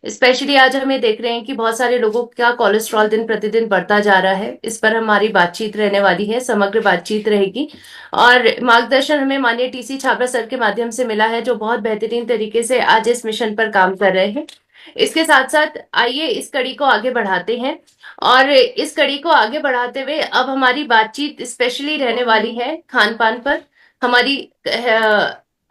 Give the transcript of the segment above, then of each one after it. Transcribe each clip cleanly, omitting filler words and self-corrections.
Specially आज हमें देख रहे हैं कि बहुत सारे लोगों का कोलेस्ट्रॉल दिन प्रतिदिन बढ़ता जा रहा है। इस पर हमारी बातचीत रहने वाली है, समग्र बातचीत रहेगी। और मार्गदर्शन हमें माननीय टीसी छाबड़ा सर के माध्यम से मिला है, जो बहुत बेहतरीन तरीके से आज इस मिशन पर काम कर रहे हैं। इसके साथ साथ आइए इस कड़ी को आगे बढ़ाते हैं। और इस कड़ी को आगे बढ़ाते हुए अब हमारी बातचीत स्पेशली रहने वाली है खान पान पर। हमारी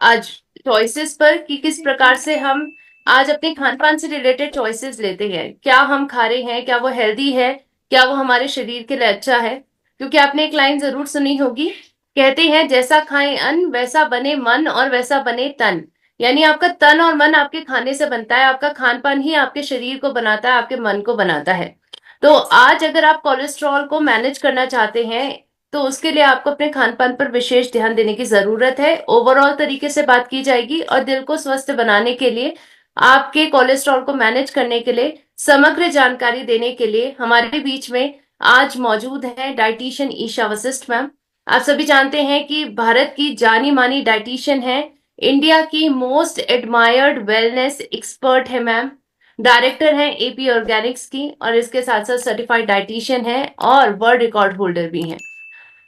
आज चॉइसेस पर कि किस प्रकार से हम आज अपने खान पान से रिलेटेड चॉइसेस लेते हैं, क्या हम खा रहे हैं, क्या वो हेल्दी है, क्या वो हमारे शरीर के लिए अच्छा है। क्योंकि आपने एक लाइन जरूर सुनी होगी, कहते हैं जैसा खाएं अन्न वैसा बने मन और वैसा बने तन। यानी आपका तन और मन आपके खाने से बनता है, आपका खान पान ही आपके शरीर को बनाता है, आपके मन को बनाता है। तो आज अगर आप कोलेस्ट्रॉल को मैनेज करना चाहते हैं तो उसके लिए आपको अपने खान पान पर विशेष ध्यान देने की जरूरत है। ओवरऑल तरीके से बात की जाएगी और दिल को स्वस्थ बनाने के लिए, आपके कोलेस्ट्रॉल को मैनेज करने के लिए, समग्र जानकारी देने के लिए हमारे बीच में आज मौजूद है डाइटिशियन ईशा वशिष्ठ मैम। आप सभी जानते हैं कि भारत की जानी मानी डाइटिशियन है, इंडिया की मोस्ट एडमायर्ड वेलनेस एक्सपर्ट है मैम, डायरेक्टर हैं एपी ऑर्गेनिक्स की, और इसके साथ साथ सर्टिफाइड डाइटिशियन है और वर्ल्ड रिकॉर्ड होल्डर भी हैं।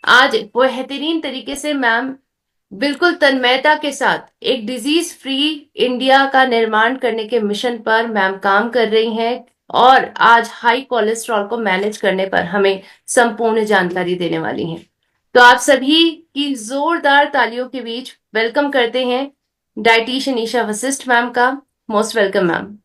आज बेहतरीन तरीके से मैम बिल्कुल तन्मयता के साथ एक डिजीज फ्री इंडिया का निर्माण करने के मिशन पर मैम काम कर रही हैं। और आज हाई कोलेस्ट्रॉल को मैनेज करने पर हमें संपूर्ण जानकारी देने वाली हैं। तो आप सभी की जोरदार तालियों के बीच वेलकम करते हैं डाइटिशियन ईशा वशिष्ठ मैम का। Most welcome ma'am.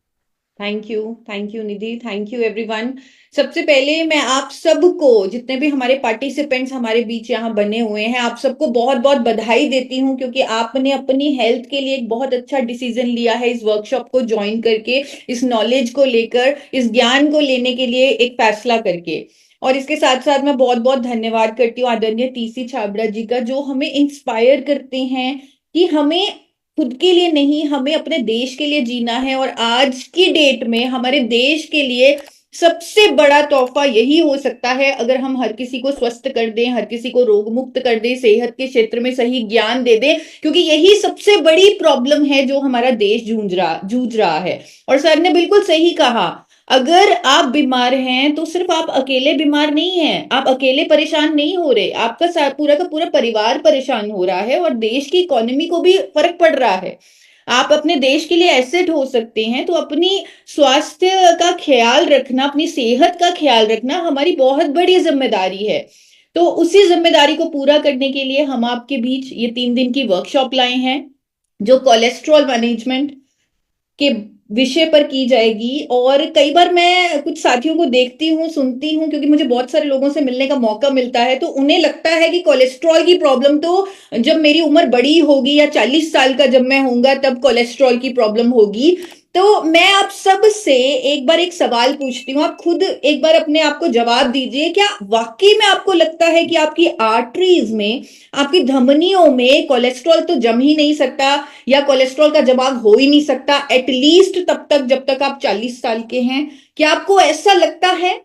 Thank you Nidhi, thank you everyone. सबसे पहले मैं आप सबको, जितने भी हमारे पार्टिसिपेंट्स हमारे बीच यहाँ बने हुए हैं, आप सबको बहुत बहुत बधाई देती हूँ, क्योंकि आपने अपनी हेल्थ के लिए एक बहुत अच्छा डिसीजन लिया है इस वर्कशॉप को ज्वाइन करके, इस नॉलेज को लेकर, इस ज्ञान को लेने के लिए एक फैसला करके। और इसके साथ साथ मैं बहुत बहुत धन्यवाद करती हूँ आदरणीय टीसी छाबड़ा जी का, जो हमें इंस्पायर करते हैं कि हमें खुद के लिए नहीं, हमें अपने देश के लिए जीना है। और आज की डेट में हमारे देश के लिए सबसे बड़ा तोहफा यही हो सकता है अगर हम हर किसी को स्वस्थ कर दें, हर किसी को रोग मुक्त कर दें, सेहत के क्षेत्र में सही ज्ञान दे दें, क्योंकि यही सबसे बड़ी प्रॉब्लम है जो हमारा देश जूझ रहा है। और सर ने बिल्कुल सही कहा, अगर आप बीमार हैं तो सिर्फ आप अकेले बीमार नहीं हैं, आप अकेले परेशान नहीं हो रहे, आपका पूरा का पूरा परिवार परेशान हो रहा है और देश की इकोनॉमी को भी फर्क पड़ रहा है। आप अपने देश के लिए एसेट हो सकते हैं, तो अपनी स्वास्थ्य का ख्याल रखना, अपनी सेहत का ख्याल रखना हमारी बहुत बड़ी जिम्मेदारी है। तो उसी जिम्मेदारी को पूरा करने के लिए हम आपके बीच ये 3 दिन की वर्कशॉप लाए हैं, जो कोलेस्ट्रॉल मैनेजमेंट के विषय पर की जाएगी। और कई बार मैं कुछ साथियों को देखती हूँ, सुनती हूँ, क्योंकि मुझे बहुत सारे लोगों से मिलने का मौका मिलता है, तो उन्हें लगता है कि कोलेस्ट्रॉल की प्रॉब्लम तो जब मेरी उम्र बड़ी होगी या 40 साल का जब मैं होऊंगा तब कोलेस्ट्रॉल की प्रॉब्लम होगी। तो मैं आप सब से एक बार एक सवाल पूछती हूँ, आप खुद एक बार अपने आप को जवाब दीजिए, क्या वाकई में आपको लगता है कि आपकी आर्टरीज में, आपकी धमनियों में कोलेस्ट्रॉल तो जम ही नहीं सकता, या कोलेस्ट्रॉल का जमाव हो ही नहीं सकता एटलीस्ट तब तक जब तक आप 40 साल के हैं? क्या आपको ऐसा लगता है?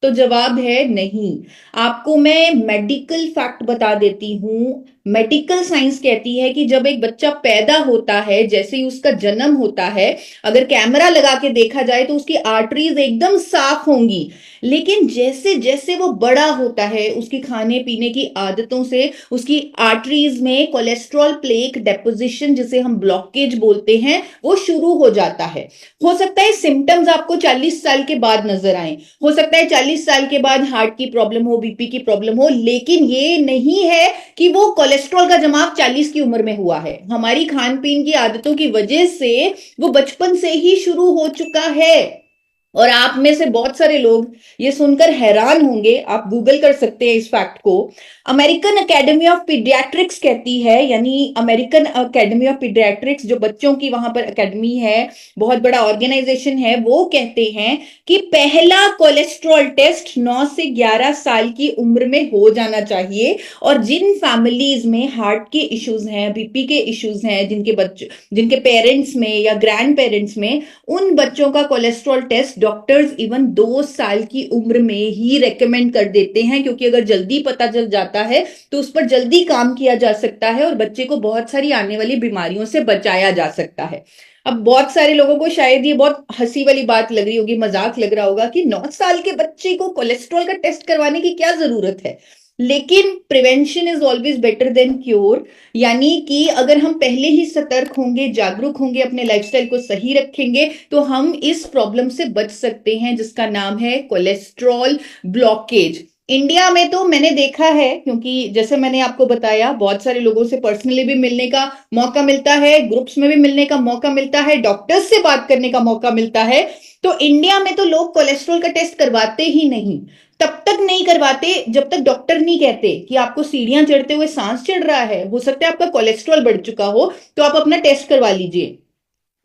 तो जवाब है नहीं। आपको मैं मेडिकल फैक्ट बता देती हूँ। मेडिकल साइंस कहती है कि जब एक बच्चा पैदा होता है, जैसे ही उसका जन्म होता है, अगर कैमरा लगा के देखा जाए तो उसकी आर्टरीज एकदम साफ होंगी। लेकिन जैसे जैसे वो बड़ा होता है, उसकी खाने पीने की आदतों से उसकी आर्टरीज में कोलेस्ट्रॉल प्लेक डेपोजिशन, जिसे हम ब्लॉकेज बोलते हैं, वो शुरू हो जाता है। हो सकता है सिम्टम्स आपको 40 साल के बाद नजर आए, हो सकता है 40 साल के बाद हार्ट की प्रॉब्लम हो, बीपी की प्रॉब्लम हो, लेकिन ये नहीं है कि वो कोलेस्ट्रॉल का जमाव 40 की उम्र में हुआ है। हमारी खान पीन की आदतों की वजह से वो बचपन से ही शुरू हो चुका है। और आप में से बहुत सारे लोग ये सुनकर हैरान होंगे, आप गूगल कर सकते हैं इस फैक्ट को। अमेरिकन एकेडमी ऑफ पीडियाट्रिक्स कहती है, यानी अमेरिकन एकेडमी ऑफ पीडियाट्रिक्स जो बच्चों की वहां पर एकेडमी है, बहुत बड़ा ऑर्गेनाइजेशन है, वो कहते हैं कि पहला कोलेस्ट्रॉल टेस्ट 9 से 11 साल की उम्र में हो जाना चाहिए। और जिन फैमिलीज में हार्ट के इश्यूज हैं, बीपी के इश्यूज हैं, जिनके पेरेंट्स में या ग्रैंड पेरेंट्स में, उन बच्चों का कोलेस्ट्रॉल टेस्ट डॉक्टर्स इवन 2 साल की उम्र में ही रेकमेंड कर देते हैं, क्योंकि अगर जल्दी पता चल जाता है तो उस पर जल्दी काम किया जा सकता है और बच्चे को बहुत सारी आने वाली बीमारियों से बचाया जा सकता है। अब बहुत सारे लोगों को शायद ये बहुत हंसी वाली बात लग रही होगी, मजाक लग रहा होगा कि 9 साल के बच्चे को कोलेस्ट्रॉल का टेस्ट करवाने की क्या जरूरत है। लेकिन prevention is always better than cure. यानी कि अगर हम पहले ही सतर्क होंगे, जागरूक होंगे, अपने लाइफस्टाइल को सही रखेंगे, तो हम इस प्रॉब्लम से बच सकते हैं जिसका नाम है कोलेस्ट्रॉल ब्लॉकेज। इंडिया में तो मैंने देखा है, क्योंकि जैसे मैंने आपको बताया, बहुत सारे लोगों से पर्सनली भी मिलने का मौका मिलता है, ग्रुप्स में भी मिलने का मौका मिलता है, डॉक्टर्स से बात करने का मौका मिलता है। तो इंडिया में तो लोग कोलेस्ट्रॉल का टेस्ट करवाते ही नहीं। तब तक नहीं करवाते जब तक डॉक्टर नहीं कहते कि आपको सीढ़ियां चढ़ते हुए सांस चढ़ रहा है, हो सकता है आपका कोलेस्ट्रॉल बढ़ चुका हो, तो आप अपना टेस्ट करवा लीजिए।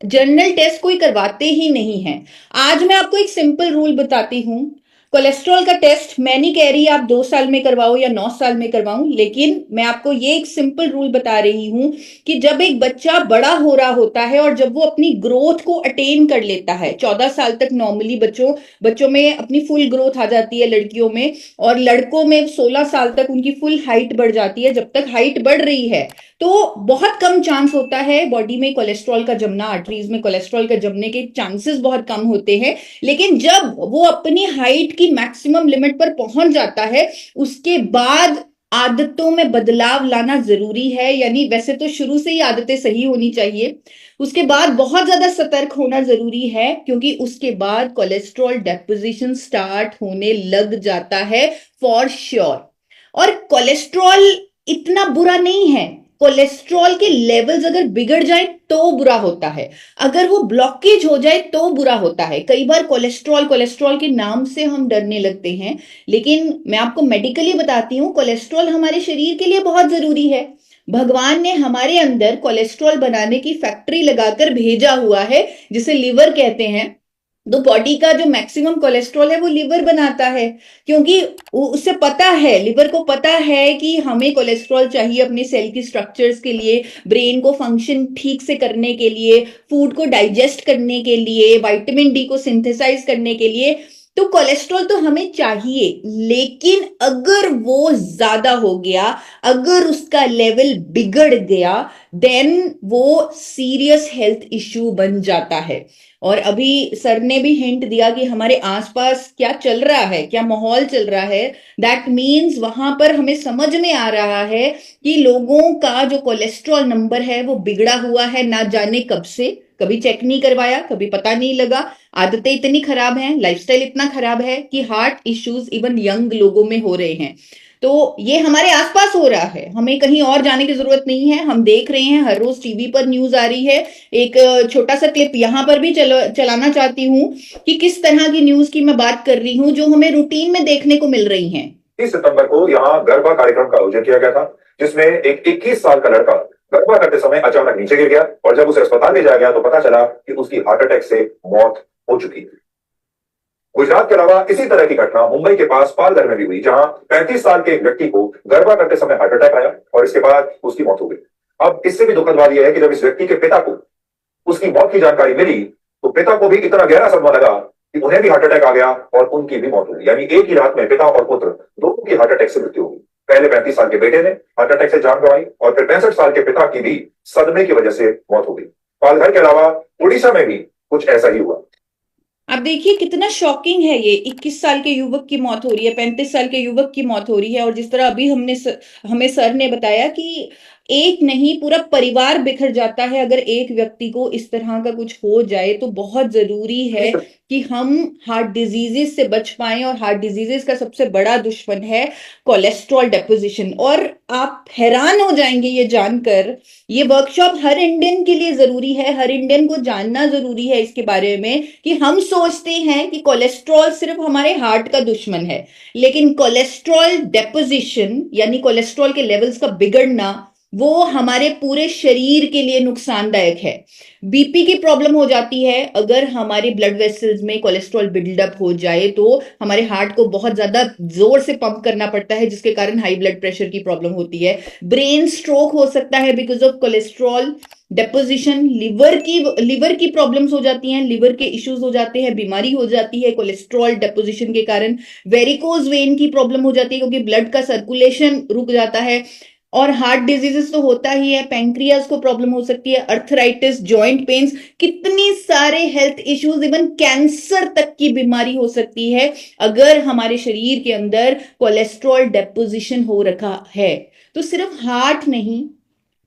जनरल टेस्ट कोई करवाते ही नहीं है। आज मैं आपको एक सिंपल रूल बताती हूं। कोलेस्ट्रॉल का टेस्ट मैं नहीं कह रही आप 2 साल में करवाओ या 9 साल में करवाऊं, लेकिन मैं आपको ये एक सिंपल रूल बता रही हूं कि जब एक बच्चा बड़ा हो रहा होता है और जब वो अपनी ग्रोथ को अटेन कर लेता है, 14 साल तक नॉर्मली बच्चों में अपनी फुल ग्रोथ आ जाती है लड़कियों में, और लड़कों में 16 साल तक उनकी फुल हाइट बढ़ जाती है। जब तक हाइट बढ़ रही है तो बहुत कम चांस होता है बॉडी में कोलेस्ट्रॉल का जमना, आर्टरीज में कोलेस्ट्रॉल का जमने के चांसेस बहुत कम होते हैं। लेकिन जब वो अपनी हाइट की मैक्सिमम लिमिट पर पहुंच जाता है, उसके बाद आदतों में बदलाव लाना जरूरी है। यानी वैसे तो शुरू से ही आदतें सही होनी चाहिए, उसके बाद बहुत ज्यादा सतर्क होना जरूरी है, क्योंकि उसके बाद कोलेस्ट्रॉल डेपोजिशन स्टार्ट होने लग जाता है फॉर श्योर। और कोलेस्ट्रॉल इतना बुरा नहीं है। कोलेस्ट्रॉल के लेवल्स अगर बिगड़ जाए तो बुरा होता है, अगर वो ब्लॉकेज हो जाए तो बुरा होता है। कई बार कोलेस्ट्रॉल कोलेस्ट्रॉल के नाम से हम डरने लगते हैं, लेकिन मैं आपको मेडिकली बताती हूँ, कोलेस्ट्रॉल हमारे शरीर के लिए बहुत जरूरी है। भगवान ने हमारे अंदर कोलेस्ट्रॉल बनाने की फैक्ट्री लगाकर भेजा हुआ है, जिसे लिवर कहते हैं। तो बॉडी का जो मैक्सिमम कोलेस्ट्रॉल है वो लिवर बनाता है, क्योंकि उसे पता है, लिवर को पता है कि हमें कोलेस्ट्रॉल चाहिए अपने सेल की स्ट्रक्चर्स के लिए, ब्रेन को फंक्शन ठीक से करने के लिए, फूड को डाइजेस्ट करने के लिए, विटामिन डी को सिंथेसाइज करने के लिए। तो कोलेस्ट्रॉल तो हमें चाहिए, लेकिन अगर वो ज्यादा हो गया, अगर उसका लेवल बिगड़ गया, देन वो सीरियस हेल्थ इश्यू बन जाता है। और अभी सर ने भी हिंट दिया कि हमारे आसपास क्या चल रहा है, क्या माहौल चल रहा है। दैट मीन्स वहां पर हमें समझ में आ रहा है कि लोगों का जो कोलेस्ट्रॉल नंबर है वो बिगड़ा हुआ है, ना जाने कब से, कभी चेक नहीं करवाया, कभी पता नहीं लगा। आदतें इतनी खराब हैं, लाइफस्टाइल इतना खराब है कि हार्ट इश्यूज इवन यंग लोगों में हो रहे हैं। तो ये हमारे आसपास हो रहा है, हमें कहीं और जाने की जरूरत नहीं है। हम देख रहे हैं, हर रोज टीवी पर न्यूज आ रही है। एक छोटा सा क्लिप यहां पर भी चलाना चाहती हूँ कि किस तरह की न्यूज की मैं बात कर रही हूँ, जो हमें रूटीन में देखने को मिल रही है। 30 सितंबर को यहाँ गरबा कार्यक्रम का आयोजन किया गया था, जिसमें एक 21 साल का लड़का गरबा करते समय अचानक नीचे गिर गया, और जब उसे अस्पताल ले जाया गया तो पता चला कि उसकी हार्ट अटैक से मौत हो चुकी थी। गुजरात के अलावा इसी तरह की घटना मुंबई के पास पालघर में भी हुई, जहां 35 साल के एक व्यक्ति को गरबा करते समय हार्ट अटैक आया और इसके बाद उसकी मौत हो गई। अब इससे भी दुखद बात यह है कि जब इस व्यक्ति के पिता को उसकी मौत की जानकारी मिली, तो पिता को भी इतना गहरा सदमा लगा कि उन्हें भी हार्ट अटैक आ गया और उनकी भी मौत हो गई। यानी एक ही रात में पिता और पुत्र दोनों की हार्ट अटैक से मृत्यु हो गई। पहले 35 साल के बेटे ने हार्ट अटैक से जान गंवाई और फिर 65 साल के पिता की भी सदमे की वजह से मौत हो गई। पालघर के अलावा उड़ीसा में भी कुछ ऐसा ही हुआ। अब देखिए कितना शॉकिंग है ये, 21 साल के युवक की मौत हो रही है, 35 साल के युवक की मौत हो रही है। और जिस तरह अभी हमें सर ने बताया कि एक नहीं, पूरा परिवार बिखर जाता है अगर एक व्यक्ति को इस तरह का कुछ हो जाए। तो बहुत जरूरी है कि हम हार्ट डिजीजेस से बच पाएं, और हार्ट डिजीजेस का सबसे बड़ा दुश्मन है कोलेस्ट्रॉल डेपोजिशन। और आप हैरान हो जाएंगे ये जानकर, ये वर्कशॉप हर इंडियन के लिए जरूरी है, हर इंडियन को जानना जरूरी है इसके बारे में। कि हम सोचते हैं कि कोलेस्ट्रॉल सिर्फ हमारे हार्ट का दुश्मन है, लेकिन कोलेस्ट्रॉल डेपोजिशन यानी कोलेस्ट्रॉल के लेवल्स का बिगड़ना वो हमारे पूरे शरीर के लिए नुकसानदायक है। बीपी की प्रॉब्लम हो जाती है अगर हमारे ब्लड वेसल्स में कोलेस्ट्रॉल बिल्डअप हो जाए, तो हमारे हार्ट को बहुत ज्यादा जोर से पंप करना पड़ता है, जिसके कारण हाई ब्लड प्रेशर की प्रॉब्लम होती है। ब्रेन स्ट्रोक हो सकता है because of cholesterol deposition. Liver की प्रॉब्लम्स हो जाती हैं, लिवर के इश्यूज हो जाते हैं, बीमारी हो जाती है कोलेस्ट्रॉल डेपोजिशन के कारण। वेरिकोज वेन की प्रॉब्लम हो जाती है, क्योंकि ब्लड का सर्कुलेशन रुक जाता है। और हार्ट डिजीजेस तो होता ही है, पैंक्रियाज को प्रॉब्लम हो सकती है, अर्थराइटिस, जॉइंट पेन्स, कितनी सारे हेल्थ इश्यूज, इवन कैंसर तक की बीमारी हो सकती है अगर हमारे शरीर के अंदर कोलेस्ट्रॉल डेपोजिशन हो रखा है। तो सिर्फ हार्ट नहीं,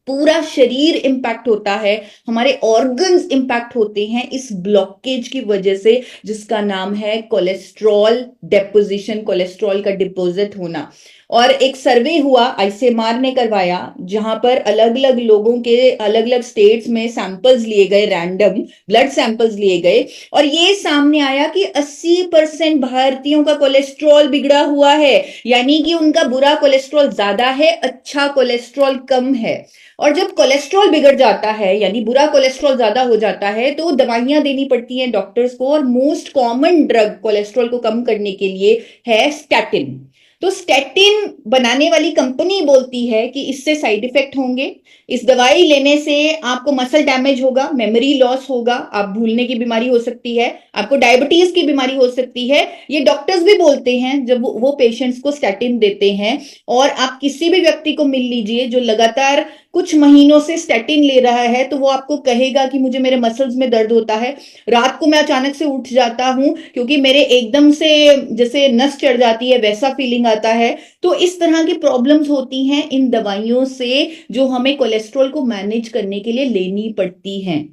पूरा शरीर इंपैक्ट होता है, हमारे ऑर्गन्स इंपैक्ट होते हैं इस ब्लॉकेज की वजह से, जिसका नाम है कोलेस्ट्रॉल डेपोजिशन, कोलेस्ट्रॉल का डिपॉजिट होना। और एक सर्वे हुआ, आईसीएमआर ने करवाया, जहां पर अलग अलग लोगों के अलग अलग स्टेट्स में सैंपल्स लिए गए, रैंडम ब्लड सैंपल्स लिए गए, और ये सामने आया कि 80% भारतीयों का कोलेस्ट्रॉल बिगड़ा हुआ है, यानी कि उनका बुरा कोलेस्ट्रॉल ज्यादा है, अच्छा कोलेस्ट्रॉल कम है। और जब कोलेस्ट्रॉल बिगड़ जाता है, यानी बुरा कोलेस्ट्रॉल ज्यादा हो जाता है, तो दवाइयां देनी पड़ती हैं डॉक्टर्स को, और मोस्ट कॉमन ड्रग कोलेस्ट्रॉल को कम करने के लिए है स्टैटिन। तो स्टैटिन बनाने वाली कंपनी बोलती है कि इससे साइड इफेक्ट होंगे, इस दवाई लेने से आपको मसल डैमेज होगा, मेमोरी लॉस होगा, आप भूलने की बीमारी हो सकती है, आपको डायबिटीज की बीमारी हो सकती है। ये डॉक्टर्स भी बोलते हैं जब वो पेशेंट्स को स्टैटिन देते हैं। और आप किसी भी व्यक्ति को मिल लीजिए जो लगातार कुछ महीनों से स्टैटिन ले रहा है, तो वो आपको कहेगा कि मुझे मेरे मसल्स में दर्द होता है, रात को मैं अचानक से उठ जाता हूं क्योंकि मेरे एकदम से जैसे नस चढ़ जाती है, वैसा फीलिंग आता है। तो इस तरह की प्रॉब्लम्स होती हैं इन दवाइयों से, जो हमें कोलेस्ट्रॉल को मैनेज करने के लिए लेनी पड़ती हैं।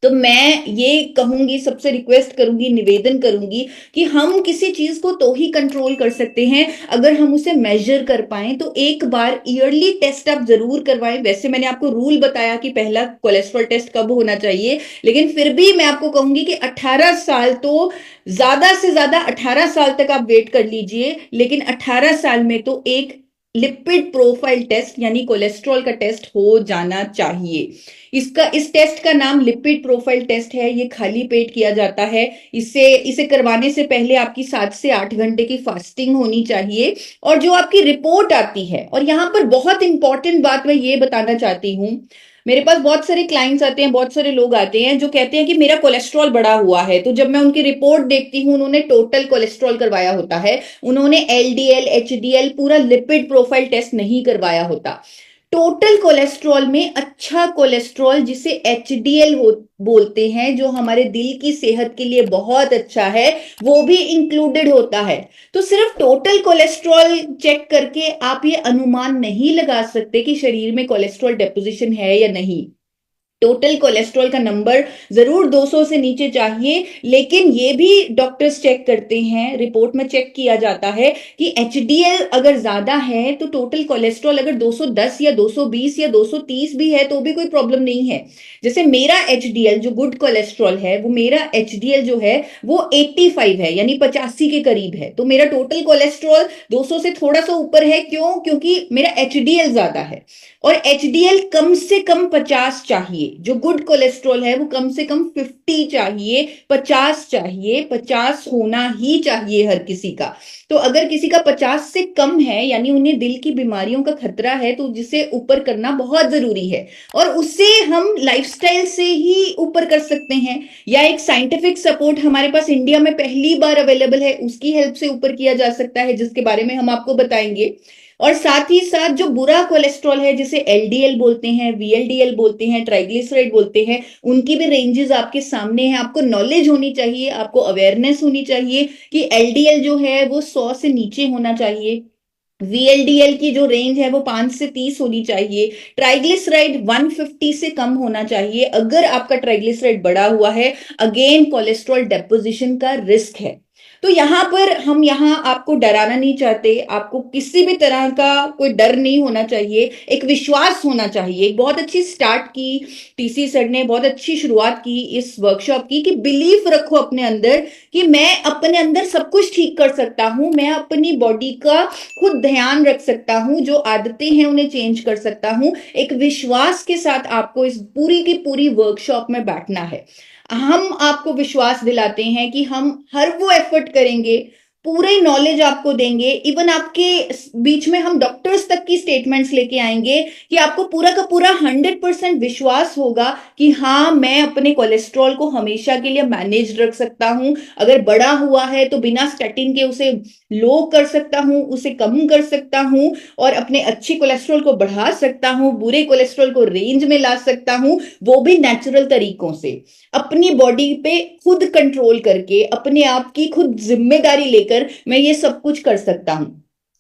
तो मैं ये कहूंगी, सबसे रिक्वेस्ट करूंगी, निवेदन करूंगी कि हम किसी चीज को तो ही कंट्रोल कर सकते हैं अगर हम उसे मेजर कर पाएं। तो एक बार ईयरली टेस्ट आप जरूर करवाएं। वैसे मैंने आपको रूल बताया कि पहला कोलेस्ट्रॉल टेस्ट कब होना चाहिए, लेकिन फिर भी मैं आपको कहूंगी कि 18 साल, तो ज्यादा से ज्यादा 18 साल तक आप वेट कर लीजिए, लेकिन 18 साल में तो एक लिपिड प्रोफाइल टेस्ट यानी कोलेस्ट्रॉल का टेस्ट हो जाना चाहिए। इस टेस्ट का नाम लिपिड प्रोफाइल टेस्ट है। ये खाली पेट किया जाता है। इसे करवाने से पहले आपकी 7 से 8 घंटे की फास्टिंग होनी चाहिए। और जो आपकी रिपोर्ट आती है, और यहां पर बहुत इंपॉर्टेंट बात मैं ये बताना चाहती हूं, मेरे पास बहुत सारे क्लाइंट्स आते हैं, बहुत सारे लोग आते हैं जो कहते हैं कि मेरा कोलेस्ट्रॉल बढ़ा हुआ है। तो जब मैं उनकी रिपोर्ट देखती हूँ, उन्होंने टोटल कोलेस्ट्रॉल करवाया होता है, उन्होंने एलडीएल, एचडीएल, पूरा लिपिड प्रोफाइल टेस्ट नहीं करवाया होता। टोटल कोलेस्ट्रॉल में अच्छा कोलेस्ट्रॉल, जिसे एचडीएल बोलते हैं, जो हमारे दिल की सेहत के लिए बहुत अच्छा है, वो भी इंक्लूडेड होता है। तो सिर्फ टोटल कोलेस्ट्रॉल चेक करके आप ये अनुमान नहीं लगा सकते कि शरीर में कोलेस्ट्रॉल डेपोजिशन है या नहीं। टोटल कोलेस्ट्रॉल का नंबर जरूर 200 से नीचे चाहिए, लेकिन ये भी डॉक्टर्स चेक करते हैं, रिपोर्ट में चेक किया जाता है कि एचडीएल अगर ज्यादा है तो टोटल कोलेस्ट्रॉल अगर 210 या 220 या 230 भी है तो भी कोई प्रॉब्लम नहीं है। जैसे मेरा एचडीएल जो गुड कोलेस्ट्रॉल है, वो मेरा एचडीएल जो है वो 85 है, यानी 85 के करीब है। तो मेरा टोटल कोलेस्ट्रॉल 200 से थोड़ा सा ऊपर है। क्यों? क्योंकि मेरा एचडीएल ज्यादा है। और एचडीएल कम से कम 50 चाहिए। जो गुड कोलेस्ट्रॉल है वो कम से कम 50 चाहिए, 50 चाहिए, 50 होना ही चाहिए हर किसी का। तो अगर किसी का 50 से कम है, यानी उन्हें दिल की बीमारियों का खतरा है, तो जिसे ऊपर करना बहुत जरूरी है। और उससे हम लाइफस्टाइल से ही ऊपर कर सकते हैं, या एक साइंटिफिक सपोर्ट हमारे पास इंडिया में पहली बार अवेलेबल है, उसकी हेल्प से ऊपर किया जा सकता है, जिसके बारे में हम आपको बताएंगे। और साथ ही साथ जो बुरा कोलेस्ट्रॉल है, जिसे एलडीएल बोलते हैं, वीएलडीएल बोलते हैं, ट्राइग्लिसराइड बोलते हैं, उनकी भी रेंजेस आपके सामने है। आपको नॉलेज होनी चाहिए, आपको अवेयरनेस होनी चाहिए कि एलडीएल जो है वो 100 से नीचे होना चाहिए, वीएलडीएल की जो रेंज है वो 5 से 30 होनी चाहिए, ट्राइग्लिसराइड 150 से कम होना चाहिए। अगर आपका ट्राइग्लिसराइड बढ़ा हुआ है, अगेन कोलेस्ट्रॉल डेपोजिशन का रिस्क है। तो यहां पर हम आपको डराना नहीं चाहते, आपको किसी भी तरह का कोई डर नहीं होना चाहिए, एक विश्वास होना चाहिए। एक बहुत अच्छी स्टार्ट की टीसी सर ने, बहुत अच्छी शुरुआत की इस वर्कशॉप की, कि बिलीफ रखो अपने अंदर कि मैं अपने अंदर सब कुछ ठीक कर सकता हूं, मैं अपनी बॉडी का खुद ध्यान रख सकता हूं, जो आदतें हैं उन्हें चेंज कर सकता हूं। एक विश्वास के साथ आपको इस पूरी की पूरी वर्कशॉप में बैठना है। हम आपको विश्वास दिलाते हैं कि हम हर वो एफर्ट करेंगे, पूरे नॉलेज आपको देंगे। इवन आपके बीच में हम डॉक्टर्स तक की स्टेटमेंट्स लेके आएंगे कि आपको पूरा का पूरा 100% विश्वास होगा कि हाँ, मैं अपने कोलेस्ट्रॉल को हमेशा के लिए मैनेज रख सकता हूं। अगर बढ़ा हुआ है तो बिना स्टैटिन के उसे लो कर सकता हूं, उसे कम कर सकता हूं और अपने अच्छे कोलेस्ट्रॉल को बढ़ा सकता हूं, बुरे कोलेस्ट्रॉल को रेंज में ला सकता हूं, वो भी नेचुरल तरीकों से, अपनी बॉडी पे खुद कंट्रोल करके, अपने आप की खुद जिम्मेदारी लेकर मैं ये सब कुछ कर सकता हूं।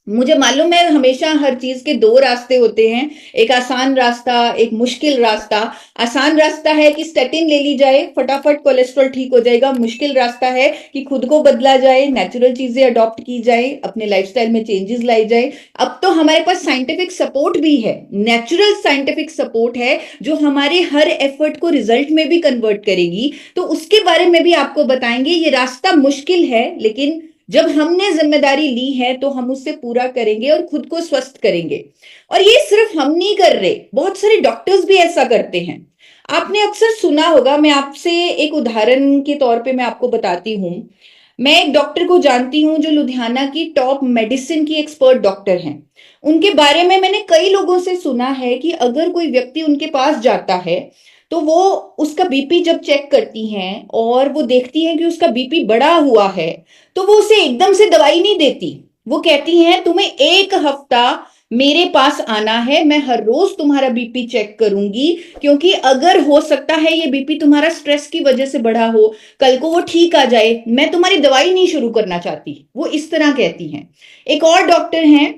मुझे मालूम है हमेशा हर चीज के दो रास्ते होते हैं, एक आसान रास्ता, एक मुश्किल रास्ता। आसान रास्ता है कि स्टेटिन ले ली जाए, फटाफट कोलेस्ट्रॉल ठीक हो जाएगा। मुश्किल रास्ता है कि खुद को बदला जाए, नेचुरल चीजें अडॉप्ट की जाए, अपने लाइफस्टाइल में चेंजेस लाई जाए। अब तो हमारे पास साइंटिफिक सपोर्ट भी है, नेचुरल साइंटिफिक सपोर्ट है जो हमारे हर एफर्ट को रिजल्ट में भी कन्वर्ट करेगी। तो उसके बारे में भी आपको बताएंगे। ये रास्ता मुश्किल है, लेकिन जब हमने जिम्मेदारी ली है तो हम उससे पूरा करेंगे और खुद को स्वस्थ करेंगे। और ये सिर्फ हम नहीं कर रहे, बहुत सारे डॉक्टर्स भी ऐसा करते हैं। आपने अक्सर सुना होगा, मैं आपसे एक उदाहरण के तौर पे मैं आपको बताती हूँ। मैं एक डॉक्टर को जानती हूँ जो लुधियाना की टॉप मेडिसिन की एक्सपर्ट डॉक्टर हैं। उनके बारे में मैंने कई लोगों से सुना है कि अगर कोई व्यक्ति उनके पास जाता है तो वो उसका बीपी जब चेक करती हैं और वो देखती हैं कि उसका बीपी बढ़ा हुआ है, तो वो उसे एकदम से दवाई नहीं देती। वो कहती हैं तुम्हें 1 हफ्ता मेरे पास आना है, मैं हर रोज तुम्हारा बीपी चेक करूंगी, क्योंकि अगर हो सकता है ये बीपी तुम्हारा स्ट्रेस की वजह से बढ़ा हो, कल को वो ठीक आ जाए, मैं तुम्हारी दवाई नहीं शुरू करना चाहती। वो इस तरह कहती हैं। एक और डॉक्टर हैं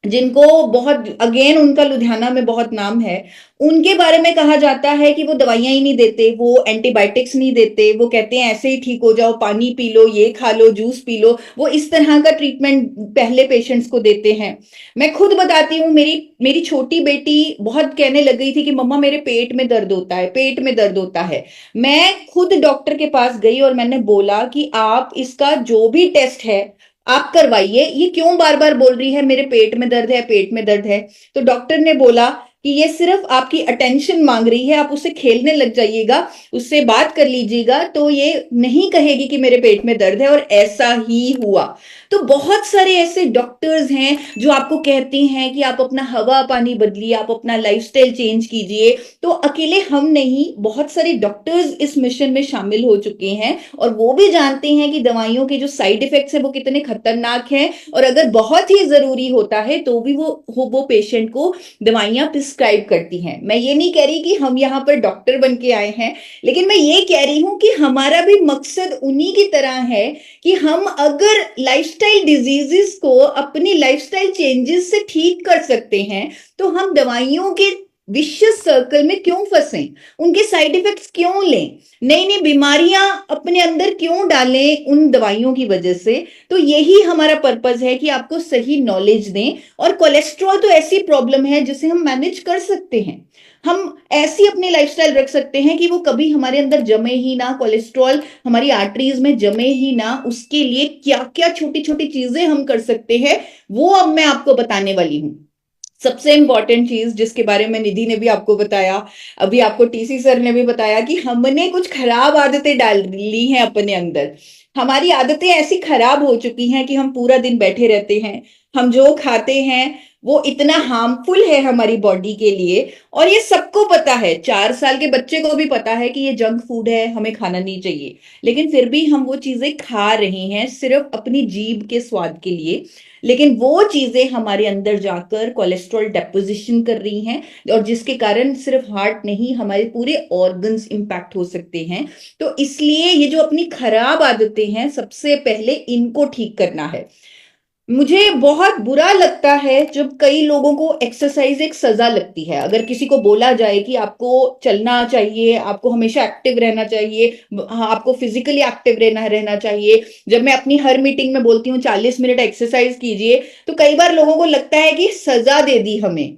जिनको बहुत, अगेन उनका लुधियाना में बहुत नाम है। उनके बारे में कहा जाता है कि वो दवाइयां ही नहीं देते, वो एंटीबायोटिक्स नहीं देते, वो कहते हैं ऐसे ही ठीक हो जाओ, पानी पी लो, ये खा लो, जूस पी लो। वो इस तरह का ट्रीटमेंट पहले पेशेंट्स को देते हैं। मैं खुद बताती हूँ, मेरी मेरी छोटी बेटी बहुत कहने लग गई थी कि मम्मा मेरे पेट में दर्द होता है, पेट में दर्द होता है। मैं खुद डॉक्टर के पास गई और मैंने बोला कि आप इसका जो भी टेस्ट है आप करवाइए, ये क्यों बार बार बोल रही है मेरे पेट में दर्द है, पेट में दर्द है। तो डॉक्टर ने बोला कि ये सिर्फ आपकी अटेंशन मांग रही है, आप उससे खेलने लग जाइएगा, उससे बात कर लीजिएगा, तो ये नहीं कहेगी कि मेरे पेट में दर्द है। और ऐसा ही हुआ। तो बहुत सारे ऐसे डॉक्टर्स हैं जो आपको कहते हैं कि आप अपना हवा पानी बदलिए, आप अपना लाइफस्टाइल चेंज कीजिए। तो अकेले हम नहीं, बहुत सारे डॉक्टर्स इस मिशन में शामिल हो चुके हैं और वो भी जानते हैं कि दवाइयों के जो साइड इफेक्ट्स हैं वो कितने खतरनाक हैं, और अगर बहुत ही जरूरी होता है तो भी वो पेशेंट को दवाइयां प्रिस्क्राइब करती हैं। मैं ये नहीं कह रही कि हम यहाँ पर डॉक्टर बन के आए हैं, लेकिन मैं ये कह रही हूं कि हमारा भी मकसद उन्हीं की तरह है कि हम अगर लाइफस्टाइल डिजीजेस को अपनी लाइफस्टाइल चेंजेस से ठीक कर सकते हैं, तो हम दवाइयों के विशियस सर्कल में क्यों फंसें, उनके साइड इफेक्ट्स क्यों लें, नई नई बीमारियां अपने अंदर क्यों डालें उन दवाइयों की वजह से। तो यही हमारा पर्पस है कि आपको सही नॉलेज दें। और कोलेस्ट्रॉल तो ऐसी प्रॉब्लम है जिसे हम मैनेज कर सकते हैं। हम ऐसी अपनी लाइफस्टाइल रख सकते हैं कि वो कभी हमारे अंदर जमे ही ना, कोलेस्ट्रॉल हमारी आर्टरीज में जमे ही ना। उसके लिए क्या क्या छोटी छोटी चीजें हम कर सकते हैं, वो अब मैं आपको बताने वाली हूं। सबसे इंपॉर्टेंट चीज जिसके बारे में निधि ने भी आपको बताया, अभी आपको टीसी सर ने भी बताया, कि हमने कुछ खराब आदतें डाल ली हैं अपने अंदर। हमारी आदतें ऐसी खराब हो चुकी हैं कि हम पूरा दिन बैठे रहते हैं। हम जो खाते हैं वो इतना हार्मफुल है हमारी बॉडी के लिए, और ये सबको पता है। 4 साल के बच्चे को भी पता है कि ये जंक फूड है, हमें खाना नहीं चाहिए, लेकिन फिर भी हम वो चीजें खा रहे हैं सिर्फ अपनी जीभ के स्वाद के लिए। लेकिन वो चीजें हमारे अंदर जाकर कोलेस्ट्रॉल डेपोजिशन कर रही हैं, और जिसके कारण सिर्फ हार्ट नहीं, हमारे पूरे ऑर्गन्स इंपैक्ट हो सकते हैं। तो इसलिए ये जो अपनी खराब आदतें हैं, सबसे पहले इनको ठीक करना है। मुझे बहुत बुरा लगता है जब कई लोगों को एक्सरसाइज एक सजा लगती है। अगर किसी को बोला जाए कि आपको चलना चाहिए, आपको हमेशा एक्टिव रहना चाहिए, आपको फिजिकली एक्टिव रहना चाहिए। जब मैं अपनी हर मीटिंग में बोलती हूँ 40 मिनट एक्सरसाइज कीजिए, तो कई बार लोगों को लगता है कि सजा दे दी हमें।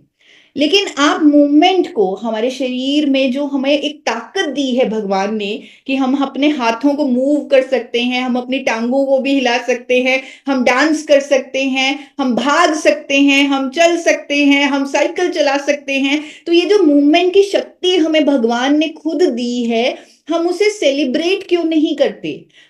लेकिन आप मूवमेंट को, हमारे शरीर में जो हमें एक ताकत दी है भगवान ने, कि हम अपने हाथों को मूव कर सकते हैं, हम अपनी टांगों को भी हिला सकते हैं, हम डांस कर सकते हैं, हम भाग सकते हैं, हम चल सकते हैं, हम साइकिल चला सकते हैं। तो ये जो मूवमेंट की शक्ति हमें भगवान ने खुद दी है, हम उसे सेलिब्रेट क्यों नहीं करते?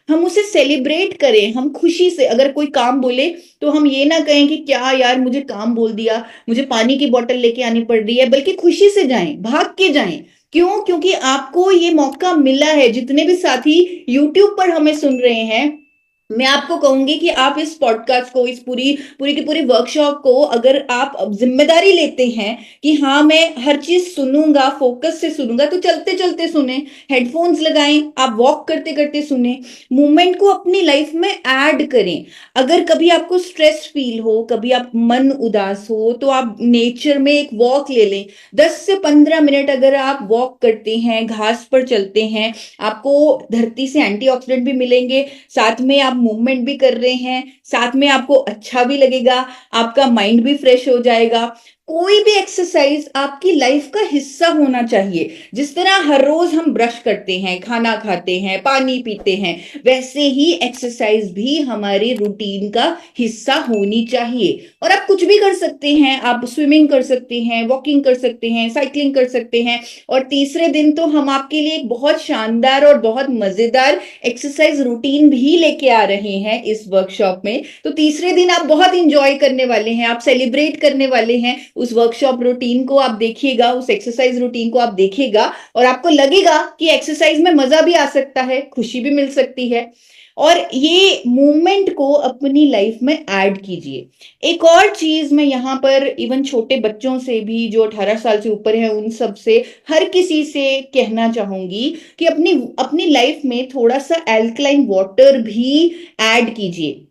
हम उसे सेलिब्रेट करें, हम खुशी से अगर कोई काम बोले तो हम ये ना कहें कि क्या यार मुझे काम बोल दिया, मुझे पानी की बोतल लेके आनी पड़ रही है, बल्कि खुशी से जाएं, भाग के जाएं। क्यों? क्योंकि आपको ये मौका मिला है। जितने भी साथी यूट्यूब पर हमें सुन रहे हैं, मैं आपको कहूंगी कि आप इस पॉडकास्ट को, इस पूरी पूरी की पूरी वर्कशॉप को अगर आप जिम्मेदारी लेते हैं कि हाँ मैं हर चीज सुनूंगा, फोकस से सुनूंगा, तो चलते चलते सुने, हेडफोन्स लगाएं, आप वॉक करते करते सुने, मूवमेंट को अपनी लाइफ में ऐड करें। अगर कभी आपको स्ट्रेस फील हो, कभी आप मन उदास हो, तो आप नेचर में एक वॉक ले लें। 10 से 15 मिनट अगर आप वॉक करते हैं, घास पर चलते हैं, आपको धरती से एंटीऑक्सीडेंट भी मिलेंगे, साथ में आप मूवमेंट भी कर रहे हैं, साथ में आपको अच्छा भी लगेगा, आपका माइंड भी फ्रेश हो जाएगा। कोई भी एक्सरसाइज आपकी लाइफ का हिस्सा होना चाहिए। जिस तरह हर रोज हम ब्रश करते हैं, खाना खाते हैं, पानी पीते हैं, वैसे ही एक्सरसाइज भी हमारे रूटीन का हिस्सा होनी चाहिए। और आप कुछ भी कर सकते हैं, आप स्विमिंग कर सकते हैं, वॉकिंग कर सकते हैं, साइकिलिंग कर सकते हैं। और तीसरे दिन तो हम आपके लिए एक बहुत शानदार और बहुत मजेदार एक्सरसाइज रूटीन भी लेके आ रहे हैं इस वर्कशॉप में। तो तीसरे दिन आप बहुत इंजॉय करने वाले हैं, आप सेलिब्रेट करने वाले हैं। उस वर्कशॉप रूटीन को आप देखिएगा, उस एक्सरसाइज रूटीन को आप देखिएगा, और आपको लगेगा कि एक्सरसाइज में मजा भी आ सकता है, खुशी भी मिल सकती है। और ये मूवमेंट को अपनी लाइफ में ऐड कीजिए। एक और चीज मैं यहाँ पर इवन छोटे बच्चों से भी, जो 18 साल से ऊपर है, उन सब से, हर किसी से कहना चाहूंगी कि अपनी अपनी लाइफ में थोड़ा सा एल्कलाइन वाटर भी ऐड कीजिए।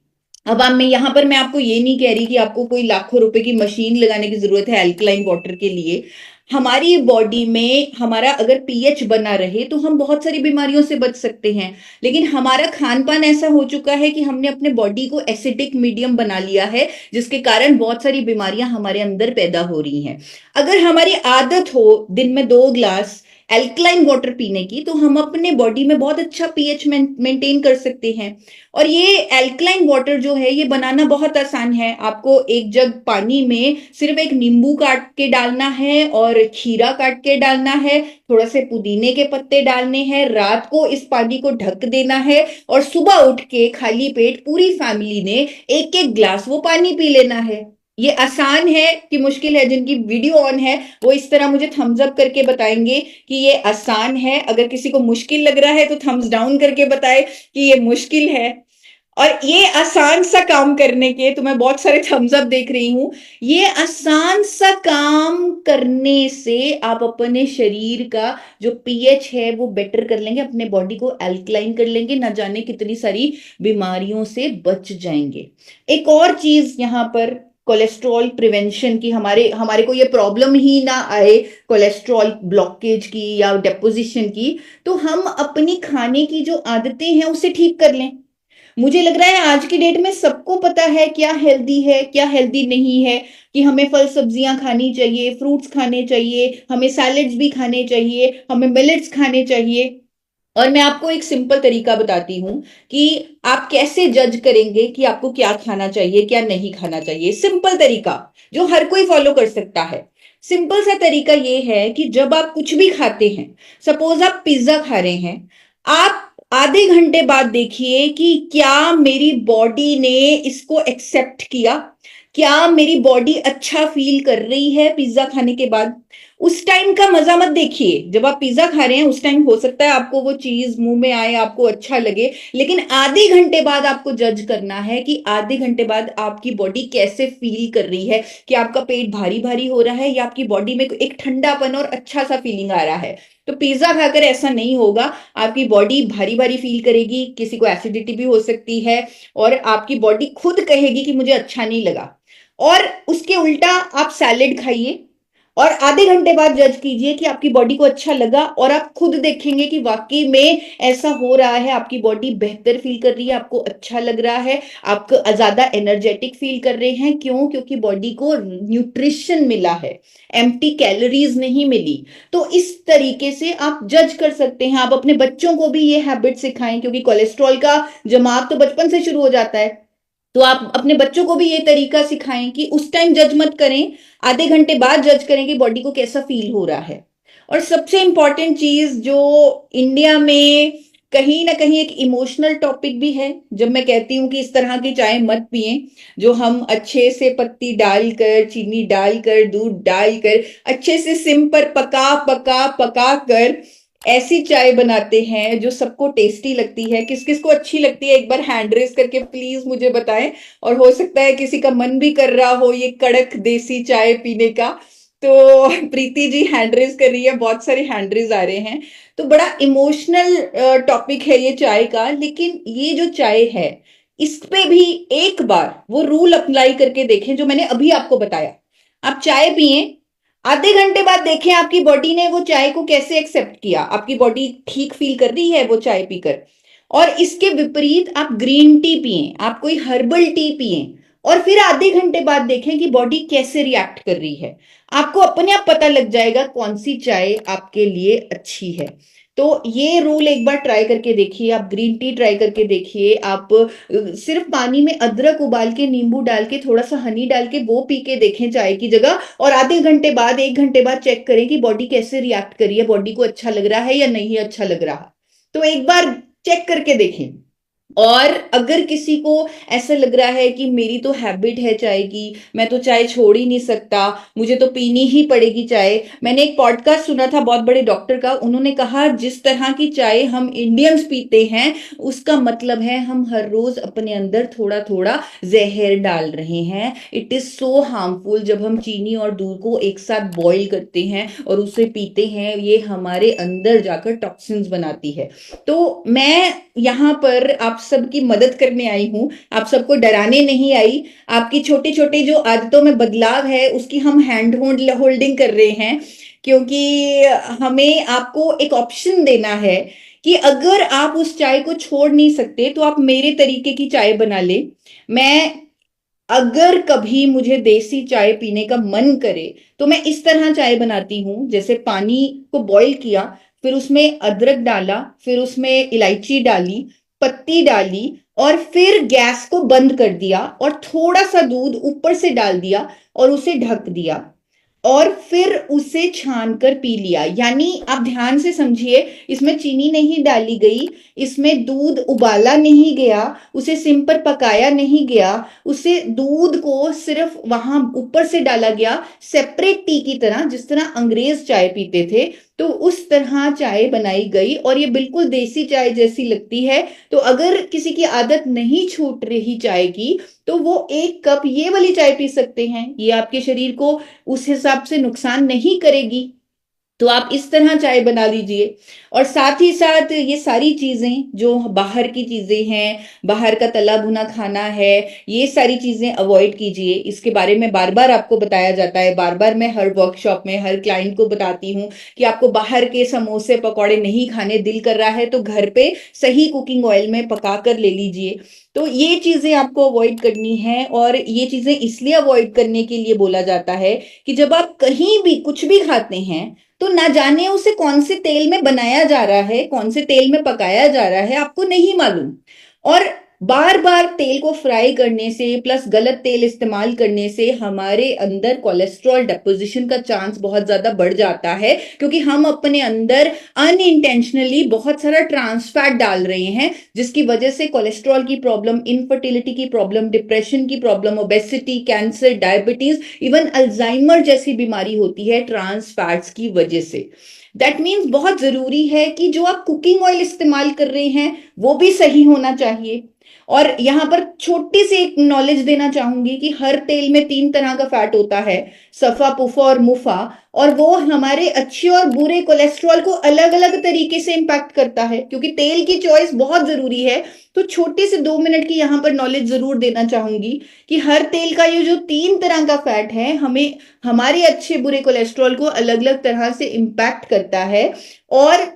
अब मैं यहाँ पर मैं आपको ये नहीं कह रही कि आपको कोई लाखों रुपए की मशीन लगाने की जरूरत है एल्कलाइन वाटर के लिए। हमारी बॉडी में हमारा अगर पीएच बना रहे तो हम बहुत सारी बीमारियों से बच सकते हैं। लेकिन हमारा खान पान ऐसा हो चुका है कि हमने अपने बॉडी को एसिडिक मीडियम बना लिया है, जिसके कारण बहुत सारी बीमारियां हमारे अंदर पैदा हो रही हैं। अगर हमारी आदत हो दिन में 2 ग्लास एल्कलाइन वाटर पीने की, तो हम अपने बॉडी में बहुत अच्छा पीएच मेंटेन कर सकते हैं। और ये एल्कलाइन वाटर जो है, ये बनाना बहुत आसान है। आपको एक जग पानी में सिर्फ एक नींबू काट के डालना है और खीरा काट के डालना है, थोड़ा से पुदीने के पत्ते डालने हैं, रात को इस पानी को ढक देना है, और सुबह उठ के खाली पेट पूरी फैमिली ने एक एक ग्लास वो पानी पी लेना है। ये आसान है कि मुश्किल है? जिनकी वीडियो ऑन है वो इस तरह मुझे थम्स अप करके बताएंगे कि ये आसान है। अगर किसी को मुश्किल लग रहा है तो थम्स डाउन करके बताए कि ये मुश्किल है। और ये आसान सा काम करने के, तो मैं बहुत सारे थम्स अप देख रही हूं, ये आसान सा काम करने से आप अपने शरीर का जो पीएच है वो बेटर कर लेंगे, अपने बॉडी को अल्कलाइन कर लेंगे, ना जाने कितनी सारी बीमारियों से बच जाएंगे। एक और चीज यहाँ पर, कोलेस्ट्रॉल प्रिवेंशन की, हमारे हमारे को ये प्रॉब्लम ही ना आए कोलेस्ट्रॉल ब्लॉकेज की या डेपोजिशन की, तो हम अपनी खाने की जो आदतें हैं उसे ठीक कर लें। मुझे लग रहा है आज की डेट में सबको पता है क्या हेल्दी है, क्या हेल्दी नहीं है, कि हमें फल सब्जियां खानी चाहिए, फ्रूट्स खाने चाहिए, हमें सैलेड्स भी खाने चाहिए, हमें मिलेट्स खाने चाहिए। और मैं आपको एक सिंपल तरीका बताती हूँ कि आप कैसे जज करेंगे कि आपको क्या खाना चाहिए, क्या नहीं खाना चाहिए। सिंपल तरीका जो हर कोई फॉलो कर सकता है। सिंपल सा तरीका ये है कि जब आप कुछ भी खाते हैं, सपोज आप पिज्जा खा रहे हैं, आप आधे घंटे बाद देखिए कि क्या मेरी बॉडी ने इसको एक्सेप्ट किया, क्या मेरी बॉडी अच्छा फील कर रही है पिज्जा खाने के बाद। उस टाइम का मजा मत देखिए। जब आप पिज्जा खा रहे हैं उस टाइम हो सकता है आपको वो चीज मुंह में आए, आपको अच्छा लगे, लेकिन आधे घंटे बाद आपको जज करना है कि आधे घंटे बाद आपकी बॉडी कैसे फील कर रही है, कि आपका पेट भारी भारी हो रहा है या आपकी बॉडी में एक ठंडापन और अच्छा सा फीलिंग आ रहा है। तो पिज्जा खाकर ऐसा नहीं होगा, आपकी बॉडी भारी भारी फील करेगी, किसी को एसिडिटी भी हो सकती है, और आपकी बॉडी खुद कहेगी कि मुझे अच्छा नहीं लगा। और उसके उल्टा आप सैलेड खाइए और आधे घंटे बाद जज कीजिए कि आपकी बॉडी को अच्छा लगा, और आप खुद देखेंगे कि वाकई में ऐसा हो रहा है, आपकी बॉडी बेहतर फील कर रही है, आपको अच्छा लग रहा है, आप ज्यादा एनर्जेटिक फील कर रहे हैं। क्यों? क्योंकि बॉडी को न्यूट्रिशन मिला है, एम्प्टी कैलोरीज नहीं मिली। तो इस तरीके से आप जज कर सकते हैं। आप अपने बच्चों को भी ये हैबिट सिखाएं, क्योंकि कोलेस्ट्रॉल का जमाव तो बचपन से शुरू हो जाता है। तो आप अपने बच्चों को भी ये तरीका सिखाएं कि उस टाइम जज मत करें, आधे घंटे बाद जज करें कि बॉडी को कैसा फील हो रहा है। और सबसे इम्पॉर्टेंट चीज जो इंडिया में कहीं ना कहीं एक इमोशनल टॉपिक भी है, जब मैं कहती हूँ कि इस तरह की चाय मत पिए, जो हम अच्छे से पत्ती डालकर, चीनी डालकर, दूध डालकर अच्छे से सिम पर पका पका पका कर ऐसी चाय बनाते हैं जो सबको टेस्टी लगती है। किस किस को अच्छी लगती है, एक बार हैंड रेज करके प्लीज मुझे बताएं। और हो सकता है किसी का मन भी कर रहा हो ये कड़क देसी चाय पीने का। तो प्रीति जी हैंड रेज कर रही है, बहुत सारे हैंड रेज आ रहे हैं। तो बड़ा इमोशनल टॉपिक है ये चाय का, लेकिन ये जो चाय है इस पे भी एक बार वो रूल अप्लाई करके देखें जो मैंने अभी आपको बताया। आप चाय पिए, आधे घंटे बाद देखें आपकी बॉडी ने वो चाय को कैसे एक्सेप्ट किया, आपकी बॉडी ठीक फील कर रही है वो चाय पीकर। और इसके विपरीत आप ग्रीन टी पिए, आप कोई हर्बल टी पिए, और फिर आधे घंटे बाद देखें कि बॉडी कैसे रिएक्ट कर रही है। आपको अपने आप पता लग जाएगा कौन सी चाय आपके लिए अच्छी है। तो ये रूल एक बार ट्राई करके देखिए, आप ग्रीन टी ट्राई करके देखिए, आप सिर्फ पानी में अदरक उबाल के, नींबू डाल के, थोड़ा सा हनी डाल के वो पी के देखें चाय की जगह, और आधे घंटे बाद, एक घंटे बाद चेक करें कि बॉडी कैसे रिएक्ट कर रही है, बॉडी को अच्छा लग रहा है या नहीं अच्छा लग रहा। तो एक बार चेक करके देखें। और अगर किसी को ऐसा लग रहा है कि मेरी तो हैबिट है चाय की, मैं तो चाय छोड़ ही नहीं सकता, मुझे तो पीनी ही पड़ेगी चाय। मैंने एक पॉडकास्ट सुना था बहुत बड़े डॉक्टर का, उन्होंने कहा जिस तरह की चाय हम इंडियंस पीते हैं उसका मतलब है हम हर रोज अपने अंदर थोड़ा थोड़ा जहर डाल रहे हैं। It is so harmful. जब हम चीनी और दूध को एक साथ बॉईल करते हैं और उसे पीते हैं, ये हमारे अंदर जाकर टॉक्सिन्स बनाती है। तो मैं यहाँ पर आप सबकी मदद करने आई हूँ, आप सबको डराने नहीं आई। आपकी छोटे छोटे जो आदतों में बदलाव है उसकी हम हैंड होल्डिंग कर रहे हैं, क्योंकि हमें आपको एक ऑप्शन देना है कि अगर आप उस चाय को छोड़ नहीं सकते तो आप मेरे तरीके की चाय बना ले। मैं अगर कभी मुझे देसी चाय पीने का मन करे तो मैं इस तरह चाय बनाती हूँ, जैसे पानी को बॉईल किया, फिर उसमें अदरक डाला, फिर उसमें इलायची डाली, पत्ती डाली, और फिर गैस को बंद कर दिया और थोड़ा सा दूध ऊपर से डाल दिया और उसे ढक दिया, और फिर उसे छान कर पी लिया। यानी आप ध्यान से समझिए, इसमें चीनी नहीं डाली गई, इसमें दूध उबाला नहीं गया, उसे सिम पर पकाया नहीं गया, उसे दूध को सिर्फ वहां ऊपर से डाला गया, सेपरेट टी की तरह, जिस तरह अंग्रेज चाय पीते थे। तो उस तरह चाय बनाई गई और ये बिल्कुल देसी चाय जैसी लगती है। तो अगर किसी की आदत नहीं छूट रही चाय की तो वो एक कप ये वाली चाय पी सकते हैं, ये आपके शरीर को उस हिसाब से नुकसान नहीं करेगी। तो आप इस तरह चाय बना लीजिए। और साथ ही साथ ये सारी चीजें जो बाहर की चीजें हैं, बाहर का तला भुना खाना है, ये सारी चीजें अवॉइड कीजिए। इसके बारे में बार बार आपको बताया जाता है, बार बार मैं हर वर्कशॉप में हर क्लाइंट को बताती हूँ कि आपको बाहर के समोसे पकौड़े नहीं खाने, दिल कर रहा है तो घर पे सही कुकिंग ऑयल में पका कर ले लीजिए। तो ये चीजें आपको अवॉइड करनी है। और ये चीजें इसलिए अवॉइड करने के लिए बोला जाता है कि जब आप कहीं भी कुछ भी खाते हैं तो ना जाने उसे कौन से तेल में बनाया जा रहा है, कौन से तेल में पकाया जा रहा है, आपको नहीं मालूम। और बार बार तेल को फ्राई करने से प्लस गलत तेल इस्तेमाल करने से हमारे अंदर कोलेस्ट्रॉल डिपोजिशन का चांस बहुत ज्यादा बढ़ जाता है, क्योंकि हम अपने अंदर अनइंटेंशनली बहुत सारा ट्रांस फैट डाल रहे हैं, जिसकी वजह से कोलेस्ट्रॉल की प्रॉब्लम, इनफर्टिलिटी की प्रॉब्लम, डिप्रेशन की problem, obesity, cancer, diabetes, even Alzheimer जैसी बीमारी होती है ट्रांस फैट्स की वजह से। दैट मीन्स बहुत जरूरी है कि जो आप कुकिंग ऑयल इस्तेमाल कर रहे हैं वो भी सही होना चाहिए। और यहां पर छोटी सी एक नॉलेज देना चाहूंगी कि हर तेल में 3 तरह का फैट होता है, सफा, पुफा और मुफा, और वो हमारे अच्छे और बुरे कोलेस्ट्रॉल को अलग अलग तरीके से इंपैक्ट करता है। क्योंकि तेल की चॉइस बहुत जरूरी है। तो छोटे से 2 मिनट की यहां पर नॉलेज जरूर देना चाहूंगी कि हर तेल का ये जो 3 तरह का फैट है हमें हमारे अच्छे बुरे कोलेस्ट्रॉल को अलग अलग तरह से इंपैक्ट करता है। और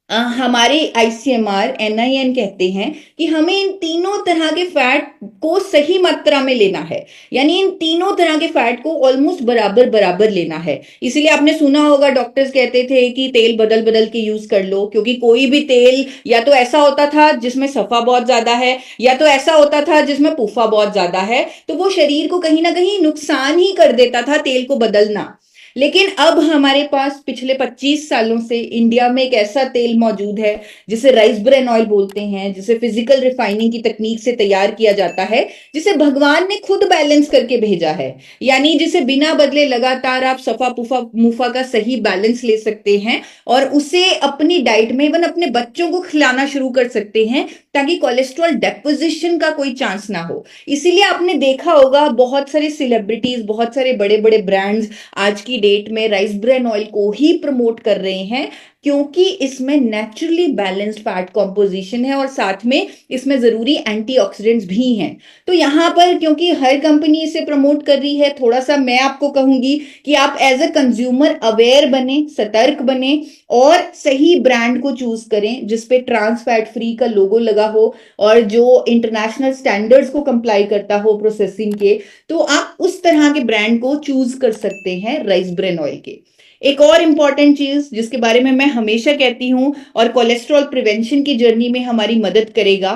हमारे आईसीएमआर NIN कहते हैं कि हमें इन तीनों तरह के फैट को सही मात्रा में लेना है, यानी इन तीनों तरह के फैट को ऑलमोस्ट बराबर बराबर लेना है। इसलिए आपने सुना होगा डॉक्टर्स कहते थे कि तेल बदल बदल के यूज कर लो, क्योंकि कोई भी तेल या तो ऐसा होता था जिसमें सफा बहुत ज्यादा है, या तो ऐसा होता था जिसमें पुफा बहुत ज्यादा है, तो वो शरीर को कहीं ना कहीं नुकसान ही कर देता था तेल को बदलना। लेकिन अब हमारे पास पिछले 25 सालों से इंडिया में एक ऐसा तेल मौजूद है जिसे राइस ब्रेन ऑयल बोलते हैं, जिसे फिजिकल रिफाइनिंग की तकनीक से तैयार किया जाता है, जिसे भगवान ने खुद बैलेंस करके भेजा है। यानी जिसे बिना बदले लगातार आप सफा पुफा मुफा का सही बैलेंस ले सकते हैं और उसे अपनी डाइट में इवन अपने बच्चों को खिलाना शुरू कर सकते हैं, ताकि कोलेस्ट्रॉल डेपोजिशन का कोई चांस ना हो। इसीलिए आपने देखा होगा बहुत सारे सेलिब्रिटीज, बहुत सारे बड़े बड़े ब्रांड्स आज की डेट में राइस ब्रेन ऑयल को ही प्रमोट कर रहे हैं, क्योंकि इसमें नेचुरली बैलेंस्ड फैट कॉम्पोजिशन है और साथ में इसमें जरूरी एंटीऑक्सीडेंट्स भी हैं। तो यहाँ पर क्योंकि हर कंपनी इसे प्रमोट कर रही है, थोड़ा सा मैं आपको कहूंगी कि आप एज अ कंज्यूमर अवेयर बने, सतर्क बने और सही ब्रांड को चूज करें जिसपे ट्रांस फैट फ्री का लोगो लगा हो और जो इंटरनेशनल स्टैंडर्ड्स को कंप्लाई करता हो प्रोसेसिंग के। तो आप उस तरह के ब्रांड को चूज कर सकते हैं राइस ब्रेन ऑयल के। एक और इंपॉर्टेंट चीज जिसके बारे में मैं हमेशा कहती हूं और कोलेस्ट्रॉल प्रिवेंशन की जर्नी में हमारी मदद करेगा,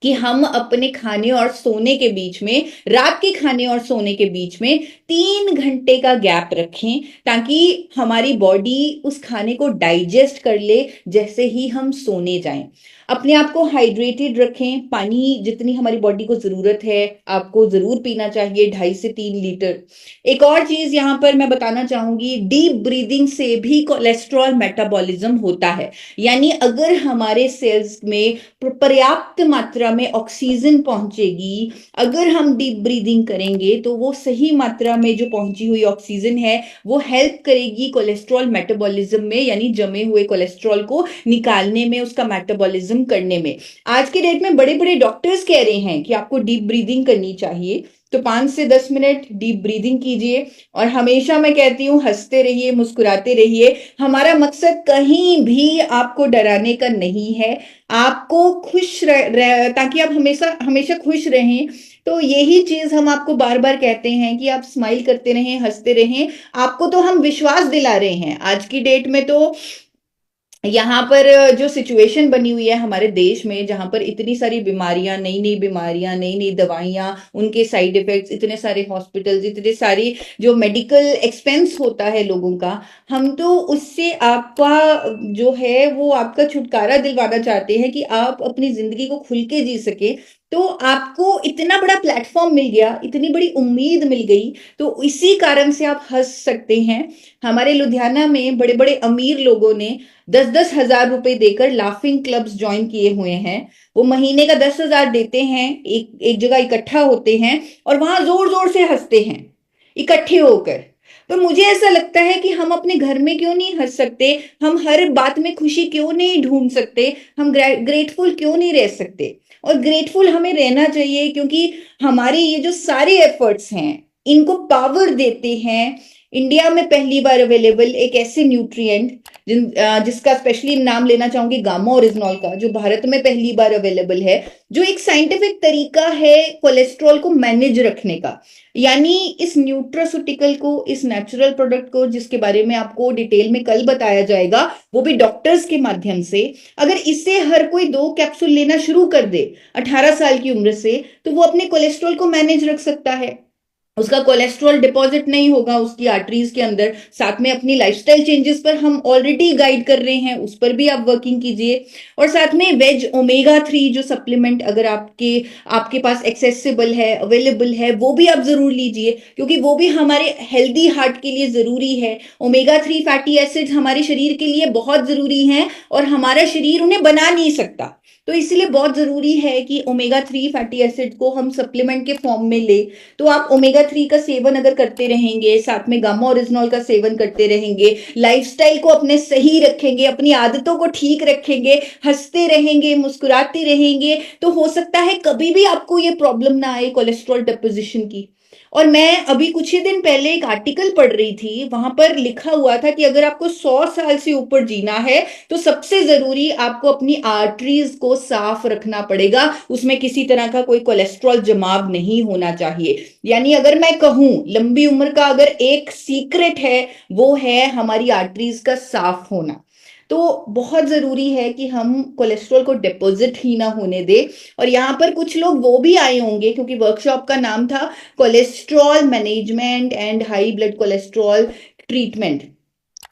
कि हम अपने खाने और सोने के बीच में, रात के खाने और सोने के बीच में 3 घंटे का गैप रखें, ताकि हमारी बॉडी उस खाने को डाइजेस्ट कर ले जैसे ही हम सोने जाएं। अपने आप को हाइड्रेटेड रखें, पानी जितनी हमारी बॉडी को जरूरत है आपको जरूर पीना चाहिए, 2.5 से 3 लीटर। एक और चीज यहां पर मैं बताना चाहूंगी, डीप ब्रीदिंग से भी कोलेस्ट्रॉल मेटाबॉलिज्म होता है। यानी अगर हमारे सेल्स में पर्याप्त मात्रा में ऑक्सीजन पहुंचेगी, अगर हम डीप ब्रीदिंग करेंगे तो वो सही मात्रा में जो पहुंची हुई ऑक्सीजन है वो हेल्प करेगी कोलेस्ट्रॉल मेटाबॉलिज्म में, यानी जमे हुए कोलेस्ट्रॉल को निकालने में, उसका मेटाबॉलिज्म करने में। आज के डेट में बड़े बड़े डॉक्टर्स कह रहे हैं कि आपको डीप ब्रीदिंग करनी चाहिए, तो 5 से 10 मिनट डीप ब्रीदिंग कीजिए। और हमेशा मैं कहती हूँ हंसते रहिए, मुस्कुराते रहिए। हमारा मकसद कहीं भी आपको डराने का नहीं है, आपको खुश ताकि आप हमेशा हमेशा खुश रहें। तो यही चीज हम आपको बार बार कहते हैं कि आप स्माइल करते रहें, हंसते रहें। आपको तो हम विश्वास दिला रहे हैं। आज की डेट में तो यहाँ पर जो सिचुएशन बनी हुई है हमारे देश में, जहां पर इतनी सारी बीमारियां, नई नई बीमारियां, नई नई दवाइयां, उनके साइड इफेक्ट्स, इतने सारे हॉस्पिटल्स, इतने सारी जो मेडिकल एक्सपेंस होता है लोगों का, हम तो उससे आपका जो है वो आपका छुटकारा दिलवाना चाहते हैं कि आप अपनी जिंदगी को खुल के जी सके। तो आपको इतना बड़ा प्लेटफॉर्म मिल गया, इतनी बड़ी उम्मीद मिल गई, तो इसी कारण से आप हंस सकते हैं। हमारे लुधियाना में बड़े बड़े अमीर लोगों ने 10-10 हजार रुपए देकर लाफिंग क्लब्स ज्वाइन किए हुए हैं। वो महीने का 10,000 देते हैं, एक जगह इकट्ठा होते हैं और वहां जोर जोर से हंसते हैं इकट्ठे होकर। तो मुझे ऐसा लगता है कि हम अपने घर में क्यों नहीं हंस सकते, हम हर बात में खुशी क्यों नहीं ढूंढ सकते, हम ग्रेटफुल क्यों नहीं रह सकते। और ग्रेटफुल हमें रहना चाहिए, क्योंकि हमारे ये जो सारे एफर्ट्स हैं इनको पावर देते हैं इंडिया में पहली बार अवेलेबल एक ऐसे न्यूट्रिएंट जिसका स्पेशली नाम लेना चाहूंगी गामा ओरिजिनॉल का, जो भारत में पहली बार अवेलेबल है, जो एक साइंटिफिक तरीका है कोलेस्ट्रॉल को मैनेज रखने का। यानी इस न्यूट्रास्यूटिकल को, इस नेचुरल प्रोडक्ट को, जिसके बारे में आपको डिटेल में कल बताया जाएगा, वो भी डॉक्टर्स के माध्यम से, अगर इसे हर कोई 2 कैप्सूल लेना शुरू कर दे 18 साल की उम्र से, तो वो अपने कोलेस्ट्रॉल को मैनेज रख सकता है। उसका कोलेस्ट्रॉल डिपॉजिट नहीं होगा उसकी आर्टरीज के अंदर। साथ में अपनी लाइफस्टाइल चेंजेस पर हम ऑलरेडी गाइड कर रहे हैं, उस पर भी आप वर्किंग कीजिए। और साथ में वेज ओमेगा 3 जो सप्लीमेंट अगर आपके पास एक्सेसिबल है, अवेलेबल है, वो भी आप जरूर लीजिए, क्योंकि वो भी हमारे हेल्दी हार्ट के लिए जरूरी है। ओमेगा 3 फैटी एसिड्स हमारे शरीर के लिए बहुत जरूरी हैं और हमारा शरीर उन्हें बना नहीं सकता। तो इसलिए बहुत जरूरी है कि ओमेगा 3 फैटी एसिड को हम सप्लीमेंट के फॉर्म में ले। तो आप ओमेगा 3 का सेवन अगर करते रहेंगे, साथ में गामा ओरिजिनॉल का सेवन करते रहेंगे, लाइफस्टाइल को अपने सही रखेंगे, अपनी आदतों को ठीक रखेंगे, हंसते रहेंगे, मुस्कुराते रहेंगे, तो हो सकता है कभी भी आपको ये प्रॉब्लम ना आए कोलेस्ट्रॉल डिपोजिशन की। और मैं अभी कुछ ही दिन पहले एक आर्टिकल पढ़ रही थी, वहां पर लिखा हुआ था कि अगर आपको 100 साल से ऊपर जीना है तो सबसे जरूरी आपको अपनी आर्टरीज को साफ रखना पड़ेगा, उसमें किसी तरह का कोई कोलेस्ट्रॉल जमाव नहीं होना चाहिए। यानी अगर मैं कहूं लंबी उम्र का अगर एक सीक्रेट है, वो है हमारी आर्टरीज का साफ होना। तो बहुत जरूरी है कि हम कोलेस्ट्रॉल को डिपॉजिट ही ना होने दे। और यहाँ पर कुछ लोग वो भी आए होंगे, क्योंकि वर्कशॉप का नाम था cholesterol management and high blood cholesterol treatment.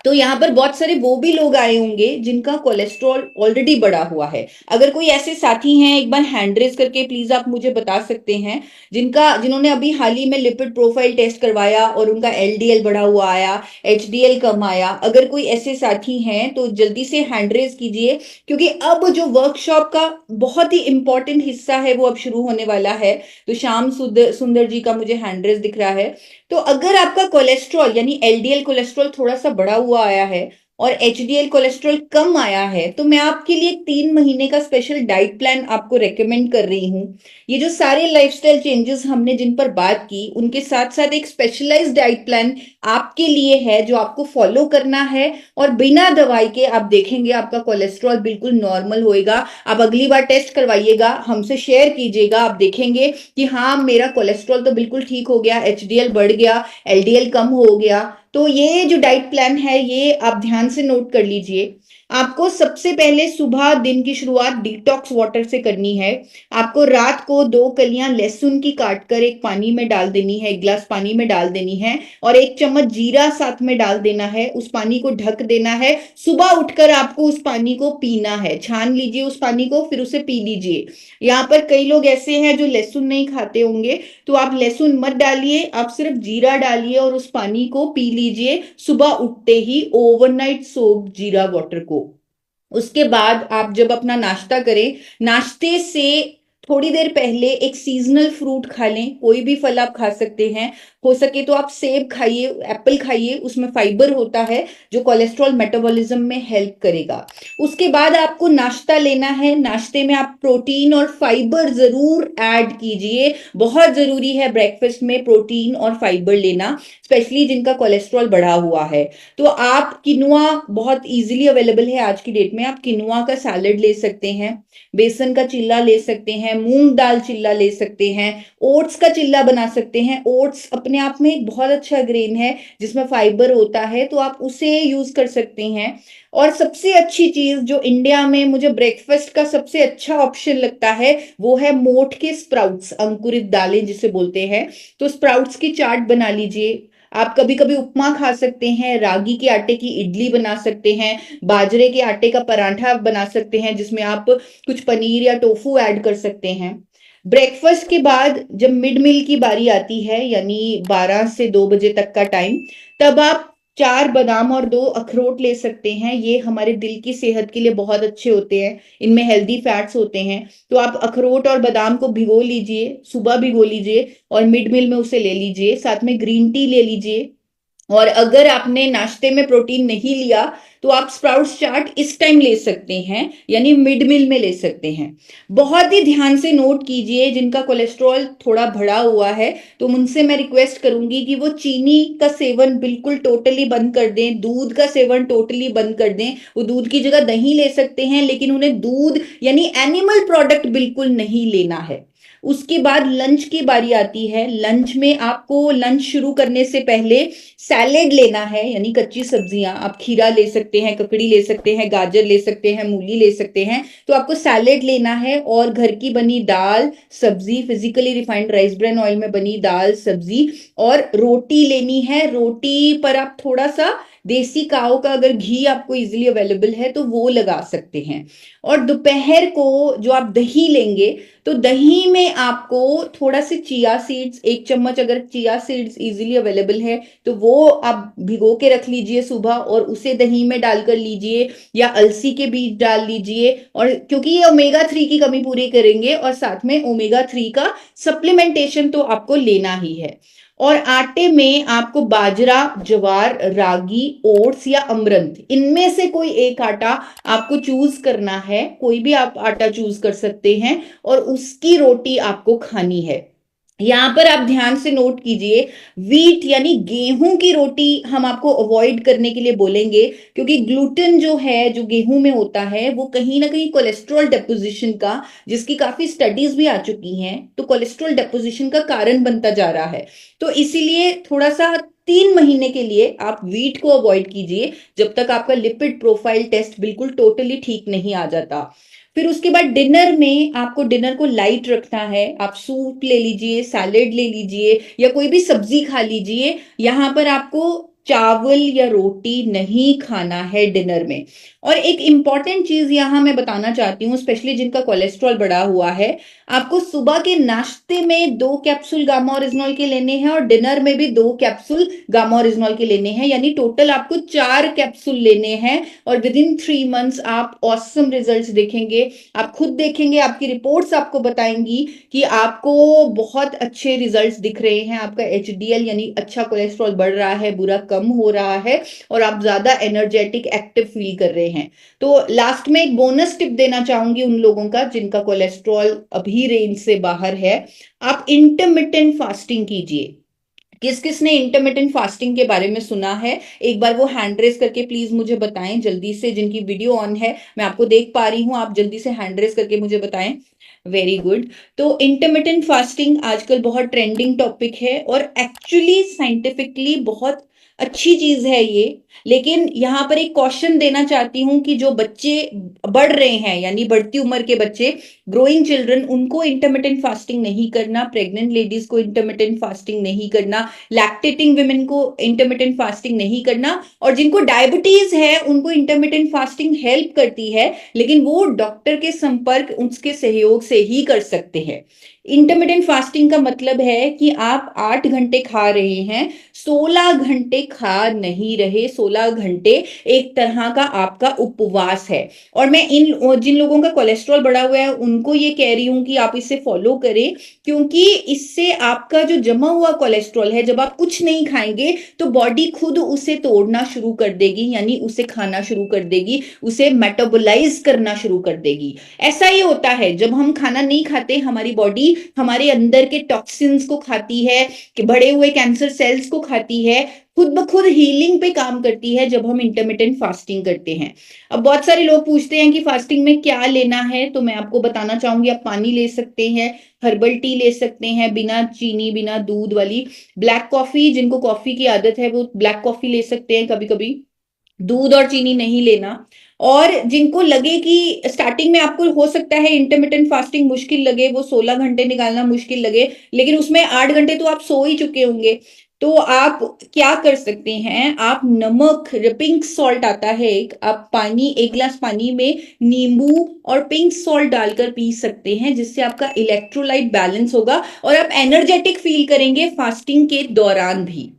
तो यहाँ पर बहुत सारे वो भी लोग आए होंगे जिनका कोलेस्ट्रॉल ऑलरेडी बढ़ा हुआ है। अगर कोई ऐसे साथी हैं, एक बार हैंड रेज करके प्लीज आप मुझे बता सकते हैं, जिन्होंने अभी हाल ही में लिपिड प्रोफाइल टेस्ट करवाया और उनका एलडीएल बढ़ा हुआ आया, एचडीएल कम आया। अगर कोई ऐसे साथी हैं तो जल्दी से हैंड रेज कीजिए, क्योंकि अब जो वर्कशॉप का बहुत ही इंपॉर्टेंट हिस्सा है वो अब शुरू होने वाला है। तो श्याम सुंदर जी का मुझे हैंड रेज दिख रहा है। तो अगर आपका कोलेस्ट्रॉल यानी एलडीएल कोलेस्ट्रॉल थोड़ा सा बढ़ा हुआ आया है और एचडीएल कोलेस्ट्रॉल कम आया है, तो मैं आपके लिए 3 महीने का स्पेशल डाइट प्लान आपको रेकमेंड कर रही हूँ। ये जो सारे लाइफस्टाइल चेंजेस हमने जिन पर बात की, उनके साथ साथ एक स्पेशलाइज्ड डाइट प्लान आपके लिए है जो आपको फॉलो करना है, और बिना दवाई के आप देखेंगे आपका कोलेस्ट्रॉल बिल्कुल नॉर्मल होएगा। आप अगली बार टेस्ट करवाइएगा, हमसे शेयर कीजिएगा, आप देखेंगे कि हाँ मेरा कोलेस्ट्रॉल तो बिल्कुल ठीक हो गया, एचडीएल बढ़ गया, एलडीएल कम हो गया। तो ये जो डाइट प्लान है ये आप ध्यान से नोट कर लीजिए। आपको सबसे पहले सुबह दिन की शुरुआत डिटॉक्स वाटर से करनी है। आपको रात को 2 कलियां लहसुन की काटकर एक पानी में डाल देनी है, 1 गिलास पानी में डाल देनी है, और 1 चम्मच जीरा साथ में डाल देना है। उस पानी को ढक देना है। सुबह उठकर आपको उस पानी को पीना है। छान लीजिए उस पानी को, फिर उसे पी लीजिए। यहाँ पर कई लोग ऐसे हैं जो लहसुन नहीं खाते होंगे, तो आप लहसुन मत डालिए, आप सिर्फ जीरा डालिए और उस पानी को पी लीजिए सुबह उठते ही, ओवरनाइट सोक जीरा वाटर को। उसके बाद आप जब अपना नाश्ता करें, नाश्ते से थोड़ी देर पहले एक सीजनल फ्रूट खा लें। कोई भी फल आप खा सकते हैं, हो सके तो आप सेब खाइए, एप्पल खाइए, उसमें फाइबर होता है जो कोलेस्ट्रॉल मेटाबॉलिज्म में हेल्प करेगा। उसके बाद आपको नाश्ता लेना है। नाश्ते में आप प्रोटीन और फाइबर जरूर ऐड कीजिए। बहुत जरूरी है ब्रेकफास्ट में प्रोटीन और फाइबर लेना, स्पेशली जिनका कोलेस्ट्रॉल बढ़ा हुआ है। तो आप किनुआ बहुत इजीली अवेलेबल है आज की डेट में, आप किनुआ का सैलेड ले सकते हैं, बेसन का चिल्ला ले सकते हैं, मूंग दाल चिल्ला ले सकते हैं, ओट्स का चिल्ला बना सकते हैं। ओट्स अपने आप में एक बहुत अच्छा ग्रेन है जिसमें फाइबर होता है, तो आप उसे यूज कर सकते हैं। और सबसे अच्छी चीज जो इंडिया में मुझे ब्रेकफास्ट का सबसे अच्छा ऑप्शन लगता है वो है मोठ के स्प्राउट्स, अंकुरित दालें जिसे बोलते हैं। तो स्प्राउट्स की चाट बना लीजिए। आप कभी कभी उपमा खा सकते हैं, रागी के आटे की इडली बना सकते हैं, बाजरे के आटे का पराठा बना सकते हैं जिसमें आप कुछ पनीर या टोफू ऐड कर सकते हैं। ब्रेकफास्ट के बाद जब मिड मील की बारी आती है, यानी 12 से 2 बजे तक का टाइम, तब आप 4 बादाम और 2 अखरोट ले सकते हैं। ये हमारे दिल की सेहत के लिए बहुत अच्छे होते हैं, इनमें हेल्दी फैट्स होते हैं। तो आप अखरोट और बादाम को भिगो लीजिए, सुबह भिगो लीजिए और मिड मील में उसे ले लीजिए। साथ में ग्रीन टी ले लीजिए। और अगर आपने नाश्ते में प्रोटीन नहीं लिया तो आप स्प्राउट्स चाट इस टाइम ले सकते हैं, यानी मिड मील में ले सकते हैं। बहुत ही ध्यान से नोट कीजिए, जिनका कोलेस्ट्रॉल थोड़ा बढ़ा हुआ है तो उनसे मैं रिक्वेस्ट करूंगी कि वो चीनी का सेवन बिल्कुल टोटली बंद कर दें, दूध का सेवन टोटली बंद कर दें। वो दूध की जगह दही ले सकते हैं, लेकिन उन्हें दूध यानी एनिमल प्रोडक्ट बिल्कुल नहीं लेना है। उसके बाद लंच की बारी आती है। लंच में आपको लंच शुरू करने से पहले सैलेड लेना है, यानी कच्ची सब्जियां। आप खीरा ले सकते हैं, ककड़ी ले सकते हैं, गाजर ले सकते हैं, मूली ले सकते हैं। तो आपको सैलेड लेना है और घर की बनी दाल सब्जी, physically refined rice bran oil में बनी दाल सब्जी, और रोटी लेनी है। रोटी पर आप थोड़ा सा देसी काऊ का अगर घी आपको इजीली अवेलेबल है तो वो लगा सकते हैं। और दोपहर को जो आप दही लेंगे, तो दही में आपको थोड़ा से चिया सीड्स, 1 चम्मच अगर चिया सीड्स इजीली अवेलेबल है तो वो आप भिगो के रख लीजिए सुबह और उसे दही में डालकर लीजिए, या अलसी के बीज डाल लीजिए। और क्योंकि ये ओमेगा 3 की कमी पूरी करेंगे, और साथ में ओमेगा 3 का सप्लीमेंटेशन तो आपको लेना ही है। और आटे में आपको बाजरा, ज्वार, रागी, ओट्स या अमरंथ, इनमें से कोई एक आटा आपको चूज करना है। कोई भी आप आटा चूज कर सकते हैं और उसकी रोटी आपको खानी है। यहां पर आप ध्यान से नोट कीजिए, वीट यानी गेहूं की रोटी हम आपको अवॉइड करने के लिए बोलेंगे, क्योंकि ग्लूटेन जो है, जो गेहूं में होता है, वो कहीं ना कहीं कोलेस्ट्रॉल डेपोजिशन का, जिसकी काफी स्टडीज भी आ चुकी हैं, तो कोलेस्ट्रॉल डेपोजिशन का कारण बनता जा रहा है। तो इसीलिए थोड़ा सा 3 महीने के लिए आप वीट को अवॉइड कीजिए, जब तक आपका लिपिड प्रोफाइल टेस्ट बिल्कुल टोटली ठीक नहीं आ जाता। फिर उसके बाद डिनर में आपको डिनर को लाइट रखना है। आप सूप ले लीजिए, सैलेड ले लीजिए, या कोई भी सब्जी खा लीजिए। यहाँ पर आपको चावल या रोटी नहीं खाना है डिनर में। और एक इम्पॉर्टेंट चीज यहाँ मैं बताना चाहती हूँ, स्पेशली जिनका कोलेस्ट्रॉल बढ़ा हुआ है, आपको सुबह के नाश्ते में 2 कैप्सूल गामा ओरिजिनॉल के लेने हैं और डिनर में भी 2 कैप्सूल गामा ओरिजिनॉल के लेने हैं, यानी टोटल आपको 4 कैप्सूल लेने हैं। और विद इन 3 मंथ्स आप ऑसम रिजल्ट्स देखेंगे, आप खुद देखेंगे, आपकी रिपोर्ट्स आपको बताएंगी कि आपको बहुत अच्छे रिजल्ट्स दिख रहे हैं। आपका HDL यानी अच्छा कोलेस्ट्रॉल बढ़ रहा है, बुरा कम हो रहा है और आप ज्यादा एनर्जेटिक एक्टिव फील कर रहे हैं। तो लास्ट में एक बोनस टिप देना चाहूंगी उन लोगों का जिनका कोलेस्ट्रॉल अभी रेंज से बाहर है। आप इंटरमिटेंट फास्टिंग कीजिए। किस किस ने इंटरमिटेंट फास्टिंग के बारे में सुना है, एक बार वो हैंड रेस करके प्लीज मुझे बताएं जल्दी से। जिनकी वीडियो ऑन है, मैं आपको देख पा रही हूं, आप जल्दी से हैंड रेस करके मुझे बताएं। Very good. तो इंटरमिटेंट फास्टिंग आजकल बहुत ट्रेंडिंग टॉपिक है और एक्चुअली साइंटिफिकली बहुत अच्छी चीज है ये। लेकिन यहाँ पर एक क्वेश्चन देना चाहती हूँ कि जो बच्चे बढ़ रहे हैं, यानी बढ़ती उम्र के बच्चे, ग्रोइंग चिल्ड्रन, उनको इंटरमिटेंट फास्टिंग नहीं करना, प्रेग्नेंट लेडीज को इंटरमिटेंट फास्टिंग नहीं करना, लैक्टेटिंग वुमेन को इंटरमिटेंट फास्टिंग नहीं करना, और जिनको डायबिटीज है उनको इंटरमिटेंट फास्टिंग हेल्प करती है, लेकिन वो डॉक्टर के संपर्क, उसके सहयोग से ही कर सकते हैं। इंटरमिटेंट फास्टिंग का मतलब है कि आप 8 घंटे खा रहे हैं, 16 घंटे खा नहीं रहे। 16 घंटे एक तरह का आपका उपवास है। और मैं जिन लोगों का कोलेस्ट्रॉल बढ़ा हुआ है उनको ये कह रही हूं कि आप इसे फॉलो करें, क्योंकि इससे आपका जो जमा हुआ कोलेस्ट्रॉल है, जब आप कुछ नहीं खाएंगे तो बॉडी खुद उसे तोड़ना शुरू कर देगी, यानी उसे खाना शुरू कर देगी, उसे मेटाबोलाइज करना शुरू कर देगी। ऐसा ही होता है, जब हम खाना नहीं खाते हमारी बॉडी हमारे अंदर के टॉक्सिन्स को खाती है, कि बढ़े हुए कैंसर सेल्स को खाती है, खुद ब खुद हीलिंग पे काम करती है जब हम इंटरमिटेंट फास्टिंग करते हैं। अब बहुत सारे लोग पूछते हैं कि फास्टिंग में क्या लेना है, तो मैं आपको बताना चाहूंगी, आप पानी ले सकते हैं, हर्बल टी ले सकते हैं बिना चीनी बिना दूध वाली, ब्लैक कॉफी, जिनको कॉफी की आदत है वो ब्लैक कॉफी ले सकते हैं कभी कभी, दूध और चीनी नहीं लेना। और जिनको लगे कि स्टार्टिंग में आपको हो सकता है इंटरमिटेंट फास्टिंग मुश्किल लगे, वो 16 घंटे निकालना मुश्किल लगे, लेकिन उसमें 8 घंटे तो आप सो ही चुके होंगे, तो आप क्या कर सकते हैं, आप नमक, पिंक सॉल्ट आता है एक, आप पानी, 1 गिलास पानी में नींबू और पिंक सॉल्ट डालकर पी सकते हैं, जिससे आपका इलेक्ट्रोलाइट बैलेंस होगा और आप एनर्जेटिक फील करेंगे फास्टिंग के दौरान भी।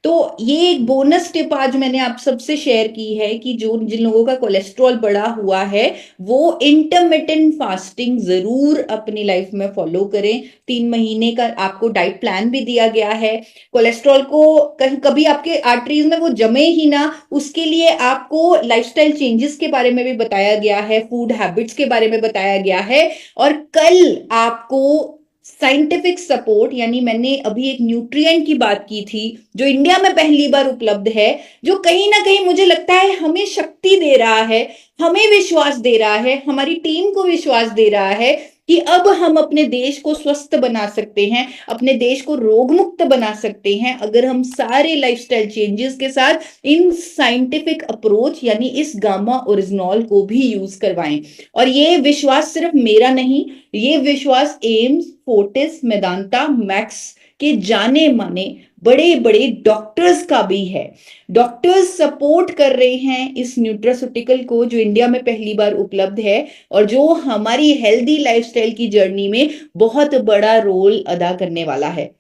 तो ये एक बोनस टिप आज मैंने आप सबसे शेयर की है कि जो जिन लोगों का कोलेस्ट्रॉल बढ़ा हुआ है वो इंटरमिटेंट फास्टिंग जरूर अपनी लाइफ में फॉलो करें। 3 महीने का आपको डाइट प्लान भी दिया गया है। कोलेस्ट्रॉल को कभी आपके आर्टरीज में वो जमे ही ना, उसके लिए आपको लाइफस्टाइल चेंजेस के बारे में भी बताया गया है, फूड हैबिट्स के बारे में बताया गया है, और कल आपको साइंटिफिक सपोर्ट, यानी मैंने अभी एक न्यूट्रिएंट की बात की थी जो इंडिया में पहली बार उपलब्ध है, जो कहीं ना कहीं मुझे लगता है हमें शक्ति दे रहा है, हमें विश्वास दे रहा है, हमारी टीम को विश्वास दे रहा है कि अब हम अपने देश को स्वस्थ बना सकते हैं, अपने देश को रोग मुक्त बना सकते हैं, अगर हम सारे लाइफस्टाइल चेंजेस के साथ इन साइंटिफिक अप्रोच यानी इस गामा ओरिजिनॉल को भी यूज करवाएं। और ये विश्वास सिर्फ मेरा नहीं, ये विश्वास एम्स, फोर्टिस, मेदांता, मैक्स के जाने माने बड़े बड़े डॉक्टर्स का भी है। डॉक्टर्स सपोर्ट कर रहे हैं इस न्यूट्रास्यूटिकल को, जो इंडिया में पहली बार उपलब्ध है और जो हमारी हेल्दी लाइफस्टाइल की जर्नी में बहुत बड़ा रोल अदा करने वाला है।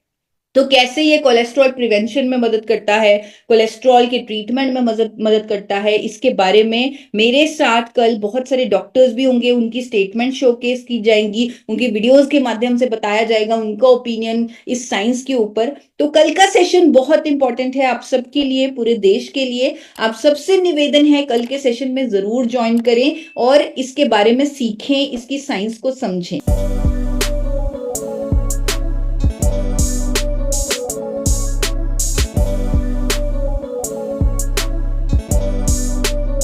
तो कैसे ये कोलेस्ट्रॉल प्रिवेंशन में मदद करता है, कोलेस्ट्रॉल के ट्रीटमेंट में मदद करता है, इसके बारे में मेरे साथ कल बहुत सारे डॉक्टर्स भी होंगे, उनकी स्टेटमेंट शोकेस की जाएंगी, उनकी वीडियोस के माध्यम से बताया जाएगा उनका ओपिनियन इस साइंस के ऊपर। तो कल का सेशन बहुत इंपॉर्टेंट है आप सबके लिए, पूरे देश के लिए। आप सबसे निवेदन है कल के सेशन में जरूर ज्वाइन करें और इसके बारे में सीखें, इसकी साइंस को समझें।